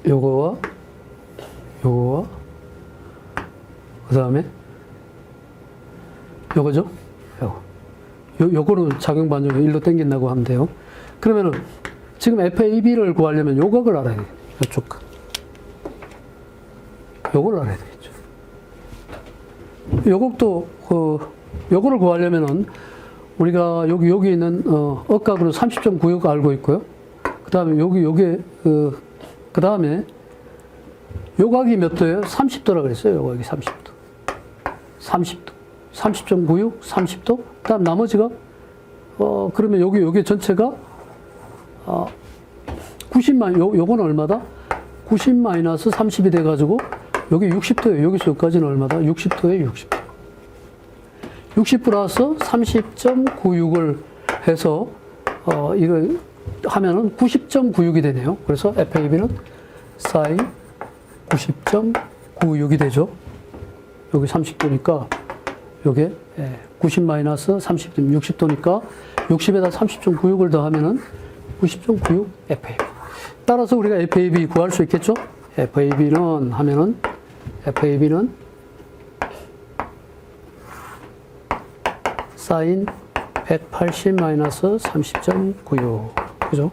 요거와 그 다음에 요거죠? 요거로 작용 반정을 1로 당긴다고 하면 돼요. 그러면은 지금 FAB를 구하려면 요각을 알아야 돼요. 요쪽 각. 요걸 알아야 되겠죠. 요것도 요거를 구하려면은 우리가 여기 있는 억각으로 30.96 알고 있고요. 그 다음에 요게 그 다음에 요각이 몇 도예요? 30도라 그랬어요. 요각이 30도. 30도. 30.96, 30도. 그 다음 나머지가, 그러면 요게 전체가, 요거는 얼마다? 90 마이너스 30이 돼가지고, 여기 60도예요. 여기서 여기까지는 얼마다? 60도에 60도. 60 플러스 30.96을 해서, 이거 하면은 90.96이 되네요. 그래서 FAB는 사인 90.96이 되죠. 여기 30도니까, 요게 90 마이너스 30도, 60도니까 60에다 30.96을 더하면은 90.96 FAB. 따라서 우리가 FAB 구할 수 있겠죠? FAB는 사인 180 마이너스 30.96. 그죠?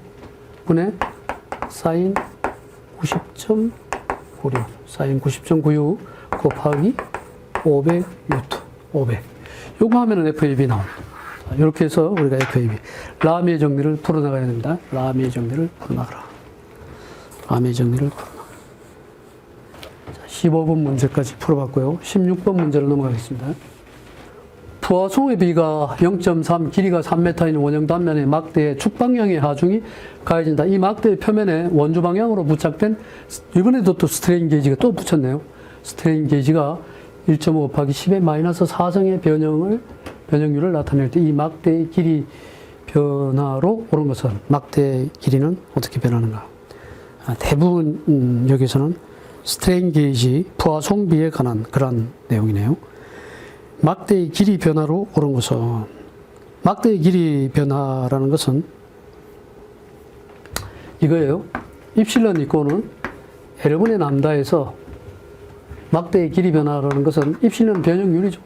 분의 사인 90.96. 사인 90.96 곱하기 500뉴턴. 500. 요거 하면은 FAB 나옵니다. 이렇게 해서 우리가 FAB. 라미의 정리를 풀어나가야 됩니다. 라미의 정리를 풀어나가라. 라미의 정리를 풀어나가라. 15번 문제까지 풀어봤고요. 16번 문제로 넘어가겠습니다. 부하송의 비가 0.3, 길이가 3m인 원형 단면의 막대의 축방향의 하중이 가해진다. 이 막대의 표면에 원주 방향으로 부착된, 이번에도 또 스트레인 게이지가 또 붙였네요. 스트레인 게이지가 1.5 곱하기 10의 마이너스 4정의 변형률을 나타낼 때 이 막대의 길이 변화로 오른 것은 막대의 길이는 어떻게 변하는가? 대부분 여기서는 스트레인 게이지 부하송비에 관한 그런 내용이네요. 막대의 길이 변화로 오른 것은, 막대의 길이 변화라는 것은 이거예요. 입실론 이꼬는 L분의 람다에서 막대의 길이 변화라는 것은 입실론 변형률이죠.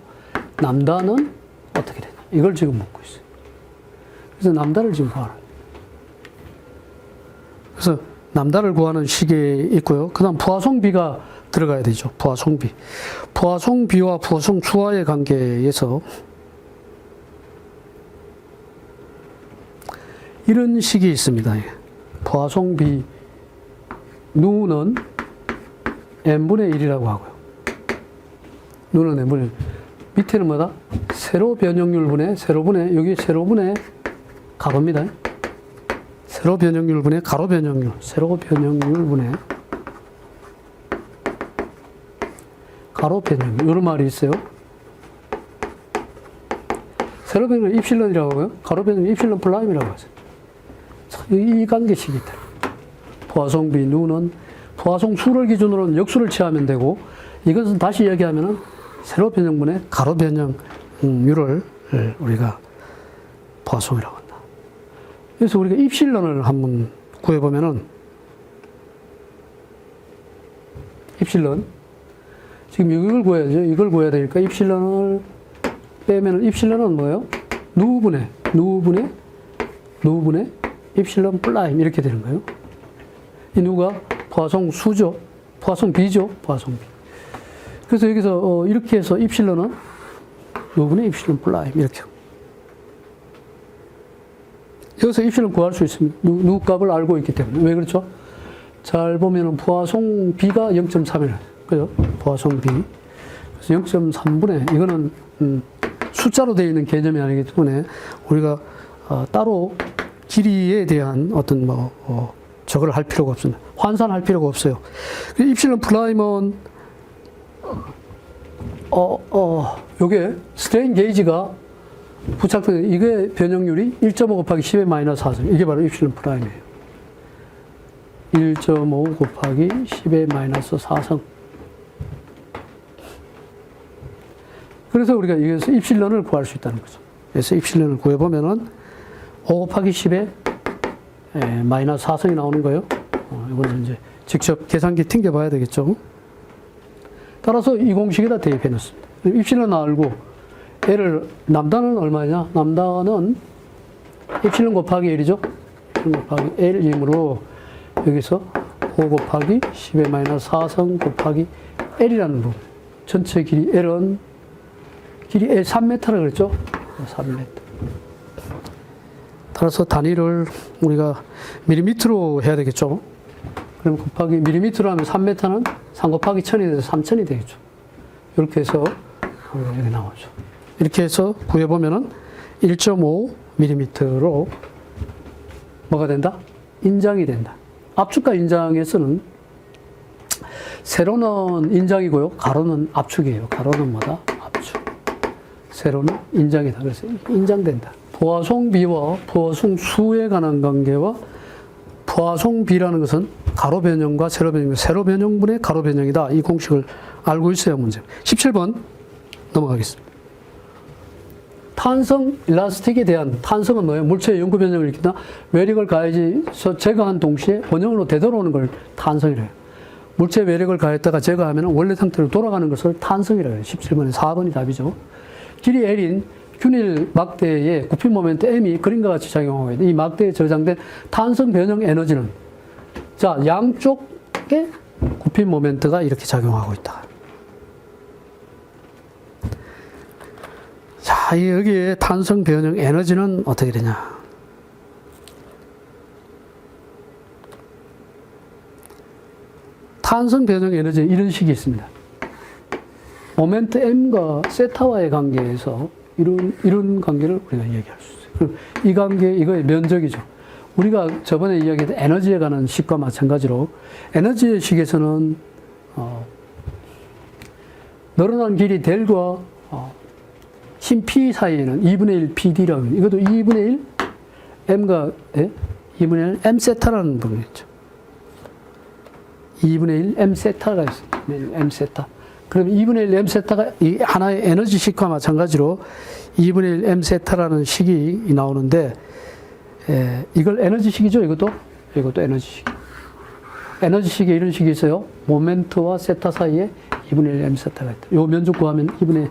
람다는 어떻게 되냐. 이걸 지금 묻고 있어요. 그래서 람다를 지금 구하라. 그래서 람다를 구하는 식이 있고요. 그 다음 부하송비가 들어가야 되죠. 부하송비. 부하송비와 부하송추와의 관계에서 이런 식이 있습니다. 부하송비 누는 n분의 1이라고 하고요. 누는 n분의 1. 밑에는 뭐다? 세로 변형률분의 세로분의, 여기 세로분의 가로입니다. 세로 변형률분의 가로 변형률. 세로 변형률분의 가로 변형률. 이런 말이 있어요. 세로 변형률 입실론이라고 하고요. 가로 변형률 입실론 플라임이라고 하죠. 이 관계식이 있다. 부하송비 누는 부하송수를 기준으로는 역수를 취하면 되고, 이것은 다시 얘기하면은 세로 변형분의 가로 변형률을 우리가 포화송이라고 한다. 그래서 우리가 입실론을 한번 구해보면은, 입실론. 지금 이걸 구해야죠. 이걸 구해야 되니까 입실론을 빼면은, 입실론은 뭐예요? 누분의 입실론 플라임 이렇게 되는 거예요. 이 누가 포화송 수죠. 포화송 B죠. 포화송 B. 그래서 여기서 이렇게 해서 입실론은 누분의 입실론 플라임 이렇게. 여기서 입실론 구할 수 있습니다. 누 값을 알고 있기 때문에. 왜 그렇죠? 잘 보면은 포화송 B가 0.3이에요. 그죠? 포화송 B. 그래서 0.3분의, 이거는, 숫자로 되어 있는 개념이 아니기 때문에 우리가 따로 길이에 대한 어떤 저걸 할 필요가 없습니다. 환산할 필요가 없어요. 입실론 플라임은, 요게 스트레인 게이지가 부착된, 이게 변형률이 1.5 곱하기 10의 마이너스 4성. 이게 바로 입실론 프라임이에요. 1.5 곱하기 10의 마이너스 4성. 그래서 우리가 여기서 입실론을 구할 수 있다는 거죠. 그래서 입실론을 구해보면은 5 곱하기 10의 마이너스 4성이 나오는 거예요. 이거는 이제 직접 계산기 튕겨봐야 되겠죠. 따라서 이 공식에다 대입해 놓습니다. 입실론 알고, L을, 남다는 얼마냐? 남다는 입실론 곱하기 1이죠? 입실론 곱하기 L이므로 여기서 5 곱하기 10의 마이너스 4성 곱하기 L이라는 부분. 전체 길이 L은 길이 L 3m라고 그랬죠? 3m. 따라서 단위를 우리가 밀리미터로 해야 되겠죠? 그럼 곱하기 밀리미터로 하면 3m는 3 곱하기 1000이 돼서 3000이 되겠죠. 이렇게 해서 여기 나오죠. 이렇게 해서 구해보면은 1.5mm로 뭐가 된다? 인장이 된다. 압축과 인장에서는 세로는 인장이고요. 가로는 압축이에요. 가로는 뭐다? 압축. 세로는 인장이다. 그래서 인장된다. 포화송 B와 포화송 수에 관한 관계와 포화송 B라는 것은 가로 변형과 세로 변형, 세로 변형분의 가로 변형이다. 이 공식을 알고 있어야 문제. 17번 넘어가겠습니다. 탄성 일라스틱에 대한, 탄성은 뭐예요? 물체의 영구 변형을 일으킨다. 외력을 가해져서 제거한 동시에 원형으로 되돌아오는 걸 탄성이래요. 물체의 외력을 가했다가 제거하면 원래 상태로 돌아가는 것을 탄성이라고 해요. 17번에 4번이 답이죠. 길이 L인 균일 막대의 구피 모멘트 M이 그림과 같이 작용하고 있다. 이 막대에 저장된 탄성 변형 에너지는, 자, 양쪽에 구피 모멘트가 이렇게 작용하고 있다. 자, 여기에 탄성 변형 에너지는 어떻게 되냐. 탄성 변형 에너지는 이런 식이 있습니다. 모멘트 M과 세타와의 관계에서 이런 관계를 우리가 얘기할 수 있어요. 이 관계, 이거의 면적이죠. 우리가 저번에 이야기했던 에너지에 관한 식과 마찬가지로 에너지의 식에서는 늘어난 길이 델과 신 P 사이에는 2분의 1 PD라고 해요. 이것도 2분의 1 M과 2분의 1 M 세타라는 부분이 있죠. 2분의 1 M 세타가 있어요. M 세타. 그럼 2분의 1 M 세타가 이 하나의 에너지 식과 마찬가지로 2분의 1 M 세타라는 식이 나오는데, 이걸 에너지 식이죠. 이것도 에너지 식. 에너지 식에 이런 식이 있어요. 모멘트와 세타 사이에 2분의 1 M 세타가 있다. 요 면적 구하면 2분의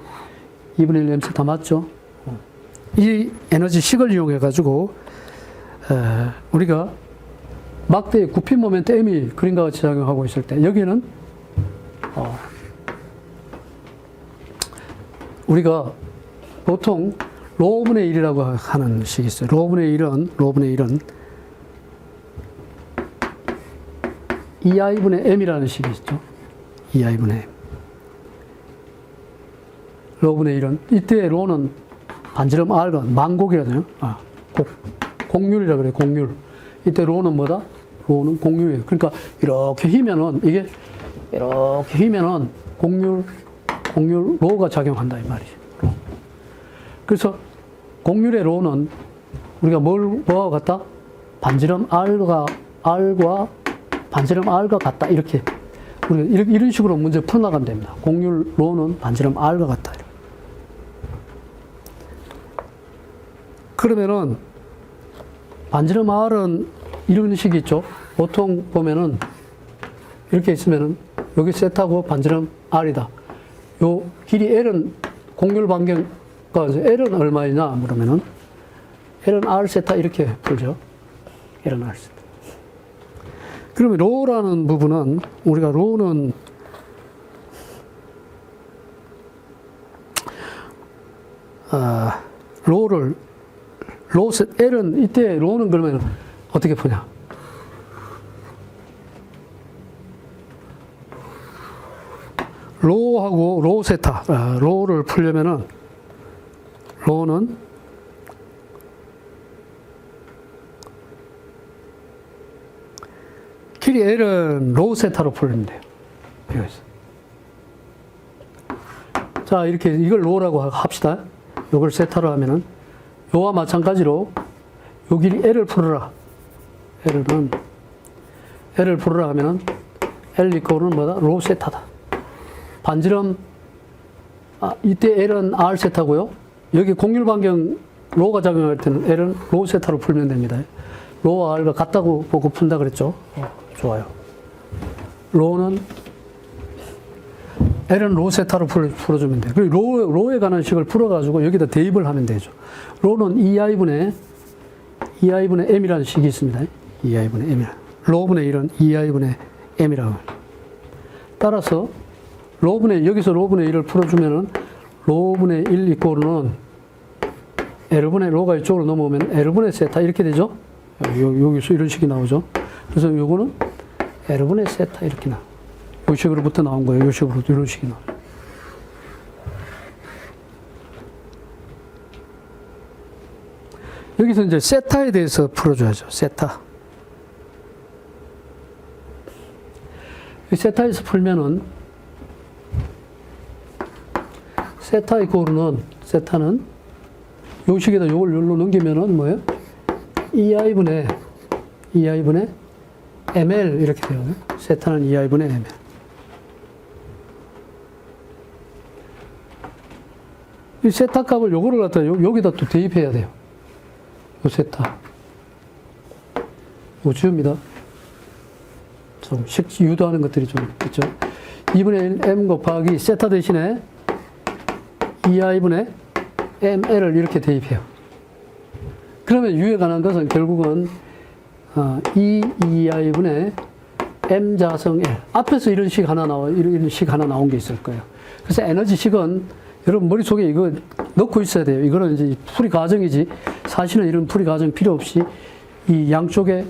1 M 세타 맞죠? 이 에너지 식을 이용해 가지고 우리가 막대의 구피 모멘트 M이 그림과 같이 작용하고 있을 때, 여기는 우리가 보통 로분의 1이라고 하는 식이 있어요. 로분의 1은 2i분의 m이라는 식이 있죠. 2i분의 m. 로분의 1은, 이때 로는 반지름 r가 만곡이라잖아요. 곡률이라고 그래요. 곡률. 이때 로는 뭐다? 로는 곡률이에요. 그러니까 이렇게 휘면은, 이게 이렇게 휘면은 곡률 로가 작용한다 이 말이죠. 로. 그래서 곡률의 로는 우리가 뭐와 같다? 반지름 R과 반지름 R과 같다. 이렇게 우리가 이런 식으로 문제 풀어나가면 됩니다. 곡률 로는 반지름 R과 같다. 그러면은 반지름 R은 이런 식이 있죠. 보통 보면은 이렇게 있으면은 여기 세타고 반지름 R이다. 요 길이 L은 곡률 반경가 L은 얼마이냐 물으면은 L은 R 세타 이렇게 풀죠. L은 R 세타. 그러면 로라는 부분은 우리가 로는 로를 L은 이때 로는 그러면 어떻게 푸냐? 로하고 로 세타 로를 풀려면은 로는 길이 L은 로 세타로 풀리면 돼요. 여기서. 자, 이렇게 이걸 로라고 합시다. 이걸 세타로 하면은 요와 마찬가지로 요 길이 L을 풀어라. L을 풀어라 하면은 L 이코는 뭐다? 로 세타다. 반지름 이때 L은 R 세타고요. 여기 곡률 반경 로가 작용할 때는 L은 로 세타로 풀면 됩니다. 로와 R가 같다고 보고 푼다 그랬죠. 좋아요. 로는 L은 로 세타로 풀어주면 돼요. 그리고 로에 관한 식을 풀어가지고 여기다 대입을 하면 되죠. 로는 2i분의 m이라는 식이 있습니다. 2i분의 m. 로분의 1은 2i분의 m이라고. 따라서 여기서 로분의 1을 풀어주면은 로분의 1 이꼴은 L분의 로가 이쪽으로 넘어오면 L분의 세타 이렇게 되죠. 여기서 이런 식이 나오죠. 그래서 요거는 L분의 세타 이렇게 나와요. 이 식으로부터 나온 거예요. 이 식으로 이런 식이 나와요. 여기서 이제 세타에 대해서 풀어줘야죠. 세타. 이 세타에서 풀면은 세타 이코르는 세타는 요 식에다 요걸 여기로 넘기면은 뭐예요? 2i분의 ml 이렇게 돼요. 세타는 2i분의 ml. 이 세타 값을 요거를 갖다 여기다 또 대입해야 돼요. 요 세타. 뭐 지웁니다. 좀 유도하는 것들이 좀 있죠. 2분의 1 m 곱하기 세타 대신에 2i분의 ml을 이렇게 대입해요. 그러면 U에 관한 것은 결국은 2i분의 m 자성 L. 앞에서 이런 식 하나 나온 게 있을 거예요. 그래서 에너지식은 여러분 머릿속에 이거 넣고 있어야 돼요. 이거는 이제 풀이 과정이지 사실은 이런 풀이 과정 필요 없이 이 양쪽에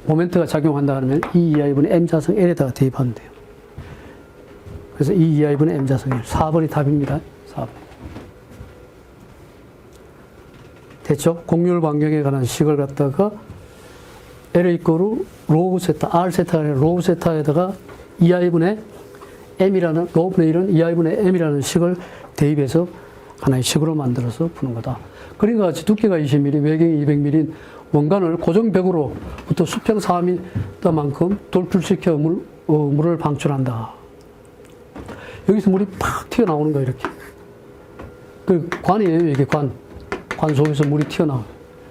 모멘트가 작용한다 하면 2i분의 m 자성 L에다가 대입하면 돼요. 그래서 2i분의 m 자성 L. 4번이 답입니다. 4번. 됐죠? 곡률 반경에 관한 식을 갖다가 L 이꼬르 로우 세타, R 세타가 아니라 로우 세타에다가 2i분의 m이라는, 로우분의 1은 2i분의 m이라는 식을 대입해서 하나의 식으로 만들어서 푸는 거다. 그러니까 같이 두께가 20mm, 외경이 200mm인 원관을 고정벽으로부터 수평 4m만큼 돌출시켜 물을 방출한다. 여기서 물이 팍 튀어나오는 거예요, 이렇게. 그 관이에요, 이게 관. 관 속에서 물이 튀어나와요.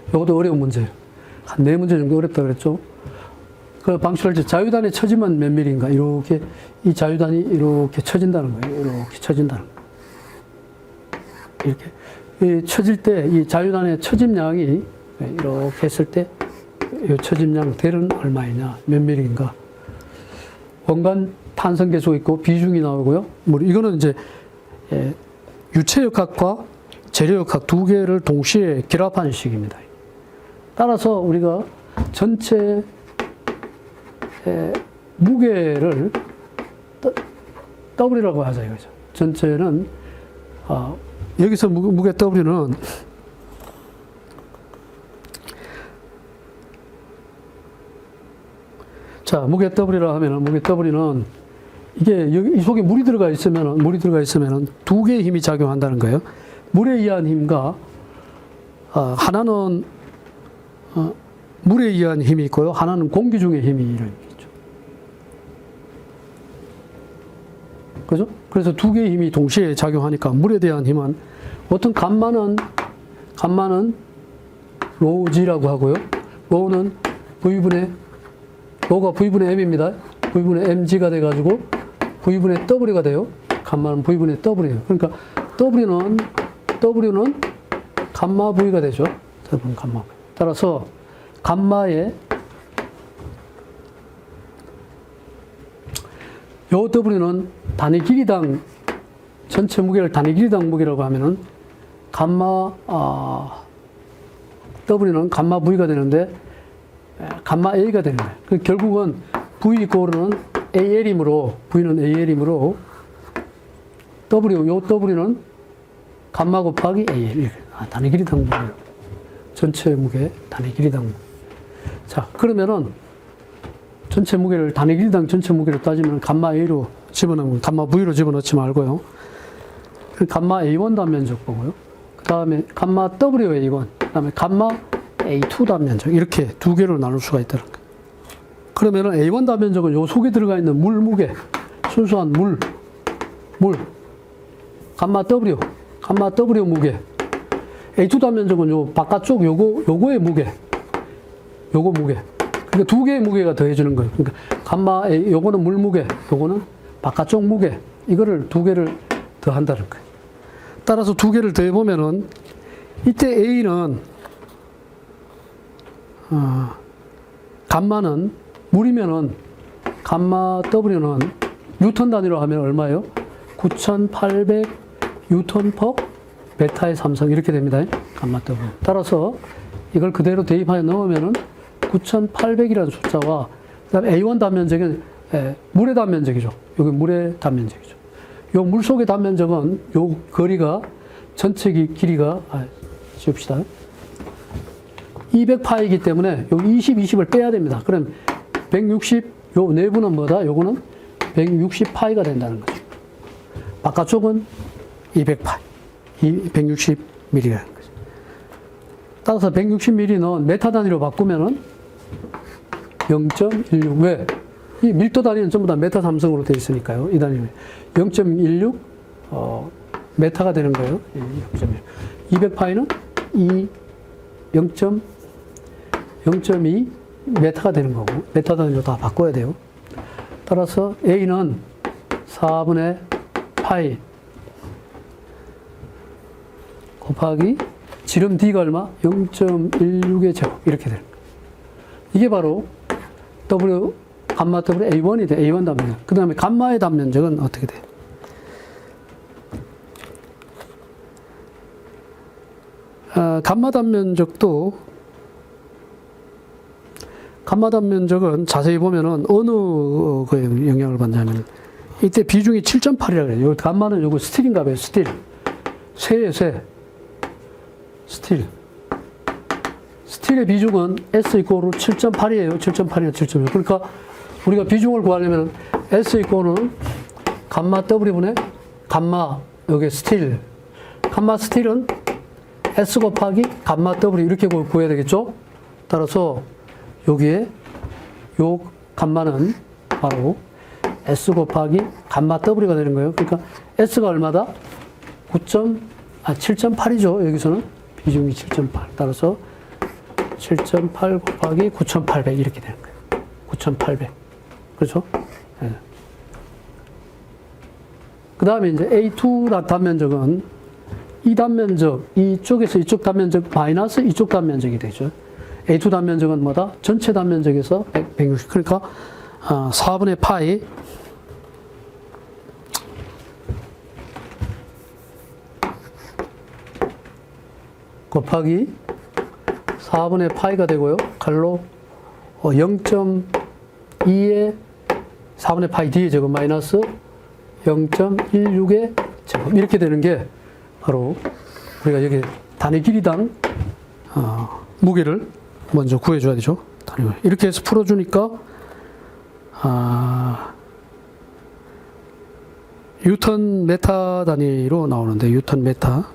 이것도 어려운 문제예요. 한 4문제 정도 어렵다 그랬죠. 그 방출할 때 자유단의 처짐은 몇 밀리인가? 이렇게, 이 자유단이 이렇게 처진다는 거예요. 이렇게 처진다는 거예요. 이렇게. 이 처질 때, 이 자유단의 처짐량이 이렇게 했을 때, 이 처짐량 델은 얼마이냐? 몇 밀리인가? 원관 탄성 계속 있고 비중이 나오고요. 이거는 이제 유체역학과 재료역학 두 개를 동시에 결합하는 식입니다. 따라서 우리가 전체 무게를 W라고 하자 이거죠. 전체는 여기서 무게 W는 자, 무게 W라 하면은 무게 W는 이게 이 속에 물이 들어가 있으면은 두 개의 힘이 작용한다는 거예요. 물에 의한 힘과 하나는 물에 의한 힘이 있고요. 하나는 공기 중의 힘이 있죠. 그죠? 그래서 두 개의 힘이 동시에 작용하니까 물에 대한 힘은 어떤 간만은 로우 G라고 하고요. 로우는 로우가 V분의 M입니다. V분의 MG가 돼가지고 V분의 W가 돼요. 감마는 V분의 W예요. 그러니까 W는 감마 V가 되죠. 감마 V. 따라서 감마의 요 W는 단위 길이당 전체 무게를 단위 길이당 무게라고 하면은 W는 감마 V가 되는데 감마 A가 되는 거예요. 결국은 V 이코르는 AL이므로 V는 AL이므로 요 W는 감마 곱하기 AL. 단위 길이당 무게. 전체 무게 단위 길이당 무게. 자, 그러면은 전체 무게를 단위 길이당 전체 무게를 따지면 감마 A로 집어넣으면 감마 V로 집어넣지 말고요. 감마 A1 단면적 보고요. 그 다음에 감마 WA1, 그 다음에 감마 A2 단면적 이렇게 두 개로 나눌 수가 있다는 거예요. 그러면은 A1 단면적은 요 속에 들어가 있는 물 무게, 순수한 물, 감마 W 무게. A2 단면적은 요 바깥쪽 요거의 무게, 요거 무게. 그러니까 두 개의 무게가 더해주는 거예요. 그러니까 감마 A, 요거는 물 무게, 요거는 바깥쪽 무게. 이거를 두 개를 더한다는 거예요. 따라서 두 개를 더해보면은 이때 A는 감마는 물이면은 감마 W는 뉴턴 단위로 하면 얼마예요? 9,800 뉴턴 퍼 메타의 삼성 이렇게 됩니다. 감마 W. 따라서 이걸 그대로 대입하여 넣으면은 9,800이라는 숫자와 그다음에 A1 단면적은 물의 단면적이죠. 여기 물의 단면적이죠. 요 물 속의 단면적은 요 거리가 전체 길이가 지웁시다. 200파이기 때문에 여기 20을 빼야 됩니다. 그럼 160, 요 내부는 뭐다? 요거는 160파이가 된다는 거죠. 바깥쪽은 200파이, 160mm라는 거죠. 따라서 160mm는 메타 단위로 바꾸면은 0.16. 왜? 이 밀도 단위는 전부 다 메타 삼성으로 되어 있으니까요. 이 단위는 0.16 메타가 되는 거예요. 200파이는 0.2 메타가 되는 거고 메타 단위로 다 바꿔야 돼요. 따라서 A는 4분의 파이 곱하기 지름 D가 얼마? 0.16의 제곱 이렇게 되는 거예요. 이게 바로 감마 W A1이 돼. A1 단면적. 그 다음에 감마의 단면적은 어떻게 돼? 감마 단면적은 자세히 보면은 어느 거에 영향을 받냐면 이때 비중이 7.8이라고 그래요. 요 감마는 요거 스틸인가 봐요. 스틸. 쇠예요, 쇠. 스틸. 스틸의 비중은 S 이코르 7.8이에요. 7.8이나 7.1. 그러니까 우리가 비중을 구하려면 S 이코르는 감마 W분의 감마 여기 스틸. 감마 스틸은 S 곱하기 감마 W 이렇게 구해야 되겠죠? 따라서 여기에 요 감마는 바로 S 곱하기 감마 W가 되는 거예요. 그러니까 S가 얼마다? 7.8이죠. 여기서는 비중이 7.8. 따라서 7.8 곱하기 9,800 이렇게 되는 거예요. 9,800. 그렇죠? 네. 그 다음에 이제 A2 단면적은 이 단면적, 이쪽에서 이쪽 단면적 마이너스 이쪽 단면적이 되죠. A2 단면적은 뭐다? 전체 단면적에서 160. 그러니까 4분의 파이 곱하기 4분의 파이가 되고요. 칼로 0.2의 4분의 파이 D의 제곱 마이너스 0.16의 제곱 이렇게 되는 게 바로 우리가 여기 단위 길이당 무게를 먼저 구해줘야 되죠. 이렇게 해서 풀어주니까 뉴턴 메타 단위로 나오는데 뉴턴 메타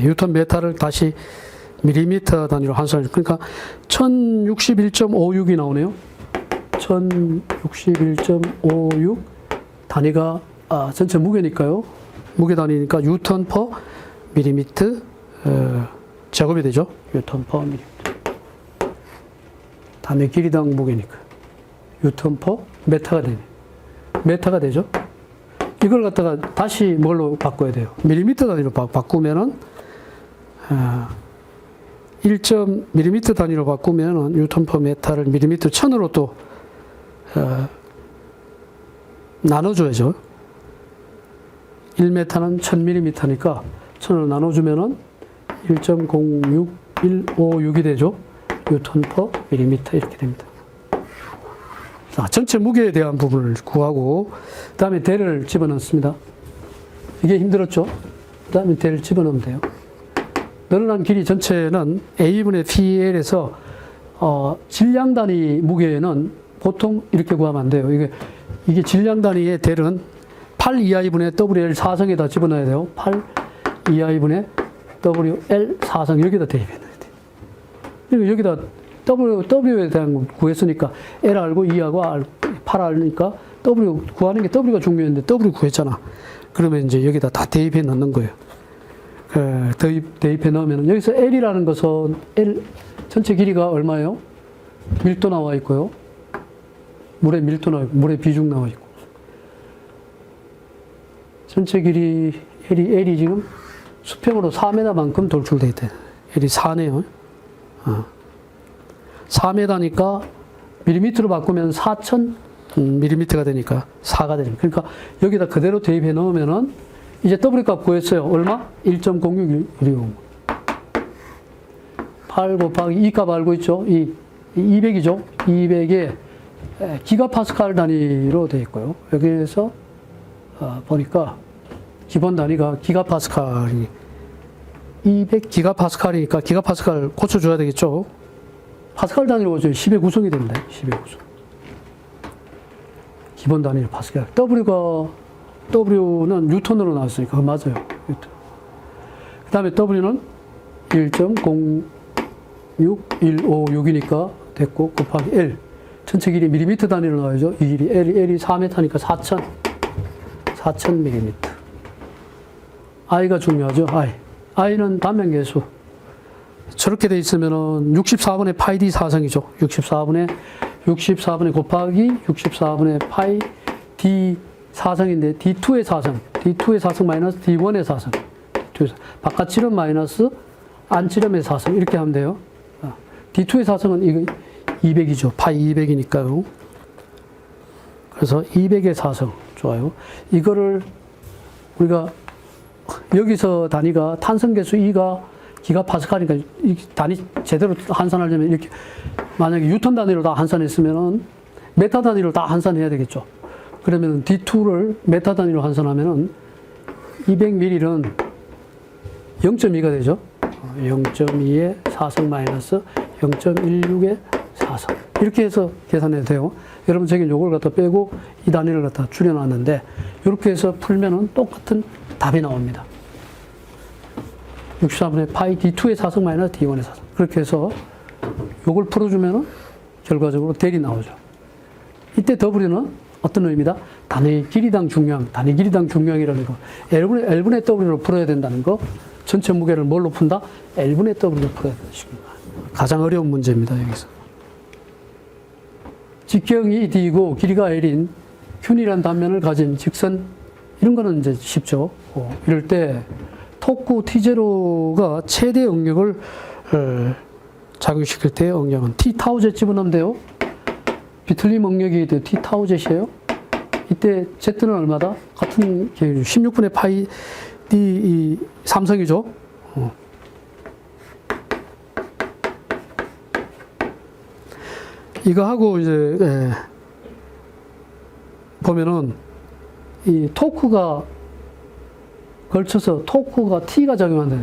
뉴턴 메타를 다시 밀리미터 단위로 환산을 그러니까 1061.56이 나오네요. 1061.56 단위가 전체 무게니까요. 무게 단위니까 뉴턴 퍼 밀리미터 제곱이 되죠. 뉴턴 퍼 밀리미터. 단위 길이당 무게니까. 뉴턴 퍼 메타가 되네. 메타가 되죠. 이걸 갖다가 다시 뭘로 바꿔야 돼요? 밀리미터 단위로 바꾸면은, 1.mm 단위로 바꾸면은 뉴턴 퍼 메타를 밀리미터 1000으로 또, 나눠줘야죠. 1m는 1000mm니까 1000으로 나눠주면은 1.06156이 되죠. 뉴턴 퍼 밀리미터 이렇게 됩니다. 자, 전체 무게에 대한 부분을 구하고 그 다음에 대를 집어넣습니다. 이게 힘들었죠? 그 다음에 대를 집어넣으면 돼요. 늘어난 길이 전체는 A분의 PL에서 질량 단위 무게는 보통 이렇게 구하면 안 돼요. 이게 질량 단위의 대는 8 2I분의 WL 4성에다 집어넣어야 돼요. 8 2I분의 WL 4성 여기다 대입해야 돼요. 여기다 W에 대한 거 구했으니까 L 알고 E하고 8 알니까 W 구하는 게 W가 중요했는데 W 구했잖아. 그러면 이제 여기다 다 대입해 넣는 거예요. 대입해 넣으면 여기서 L이라는 것은 L 전체 길이가 얼마예요? 밀도 나와 있고요. 물의 밀도 나와 있고 물의 비중 나와 있고 전체 길이 L이 지금 수평으로 4m만큼 돌출되어 있대. L이 4네요. 4m니까 밀리미터로 바꾸면 4000 밀리미터가 되니까 4가 되죠. 그러니까 여기다 그대로 대입해 넣으면은 이제 W 값 구했어요. 얼마? 1.06125. 8 곱하기 E 값 알고 있죠? 200이죠? 200에 기가파스칼 단위로 되어 있고요. 여기에서 보니까 기본 단위가 기가파스칼이 200 기가파스칼이니까 기가파스칼 고쳐줘야 되겠죠? 파스칼 단위로 10의 구성이 됩니다. 10의 구성. 기본 단위로 파스칼. W는 뉴턴으로 나왔으니까 그거 맞아요. 뉴턴. 그 다음에 W는 1.06156이니까 됐고 곱하기 L. 전체 길이 밀리미터 단위로 나와야죠. 이 길이 L이 4m니까 4000 밀리미터. I가 중요하죠. I는 단면계수. 저렇게 돼 있으면은 64분의 파이 D 사성이죠. 64분의 곱하기 64분의 파이 D 사성인데 D2의 사성. D2의 사성 마이너스 D1의 사성. 바깥지름 마이너스 안지름의 사성. 이렇게 하면 돼요. D2의 사성은 이거 200이죠. 파이 200이니까요. 그래서 200의 사성. 좋아요. 이거를 우리가 여기서 단위가 탄성계수 E가 기가파스칼이니까 이 단위 제대로 환산하려면 이렇게 만약에 뉴턴 단위로 다 환산했으면은 메타 단위로 다 환산해야 되겠죠. 그러면 D2를 메타 단위로 환산하면은 200ml는 0.2가 되죠. 0.2의 4성 마이너스 0.16의 4성. 이렇게 해서 계산해도 돼요. 여러분, 저기 요걸 갖다 빼고 이 단위를 갖다 줄여놨는데, 이렇게 해서 풀면은 똑같은 답이 나옵니다. 64분의 파이 D2의 4성 마이너스 D1의 4성. 그렇게 해서 요걸 풀어주면은 결과적으로 대리 나오죠. 이때 W는 어떤 의미다? 단위 길이당 중량, 단위 길이당 중량이라는 거. L분의 W로 풀어야 된다는 거. 전체 무게를 뭘로 푼다? L분의 W로 풀어야 된다는 식입니다. 가장 어려운 문제입니다, 여기서. 직경이 D이고 길이가 L인 균이란 단면을 가진 직선, 이런 거는 이제 쉽죠. 이럴 때 토크 T0가 최대 응력을 작용시킬 때의 응력은 T타우제 집어넣으면 돼요. 비틀림 응력이 T타우제시에요. 이때 Z는 얼마다? 같은 16분의 파이 D 삼성이죠. 이거 하고 이제 보면은 이 토크가 걸쳐서 토크가 T가 작용한다.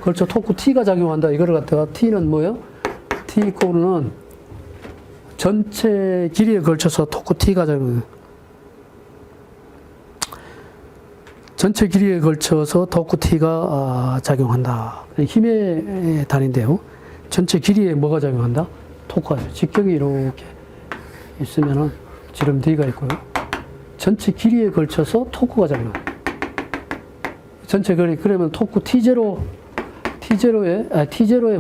걸쳐 토크 T가 작용한다. 이거를 갖다가 T는 뭐예요? T 이코는 전체 길이에 걸쳐서 토크 T가 작용해요. 전체 길이에 걸쳐서 토크 T가 작용한다. 힘의 단위인데요. 전체 길이에 뭐가 작용한다? 토크가. 직경이 이렇게 있으면은 지름 D가 있고요. 전체 길이에 걸쳐서 토크가 작용한다. 전체 거리, 그러면 토크 T0에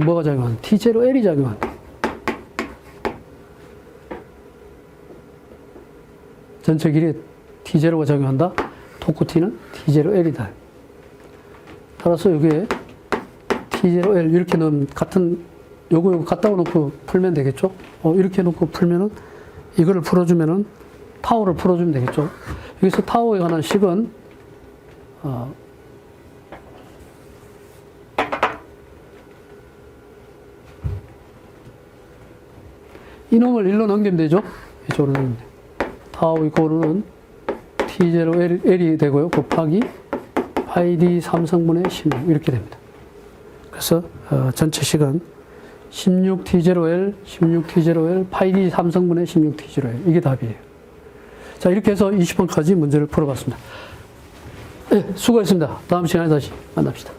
뭐가 작용한다? T0L이 작용한다. 전체 길이에 T0가 작용한다. 토크 T는 T0L이다. 따라서 여기에 T0L 이렇게 넣으면 같은 요거 갖다 놓고 풀면 되겠죠? 이렇게 놓고 풀면은 이거를 풀어주면은 타오를 풀어주면 되겠죠? 여기서 타오에 관한 식은 이놈을 1로 넘기면 되죠? 이쪽으로 넘기면 돼요. 타오 이코르는 T0L이 되고요. 곱하기 파이 D 3성분의 16 이렇게 됩니다. 그래서 전체 식은 16T0L, 16T0L, 파이 D 3성분의 16T0L 이게 답이에요. 자, 이렇게 해서 20번까지 문제를 풀어봤습니다. 네, 수고했습니다. 다음 시간에 다시 만납시다.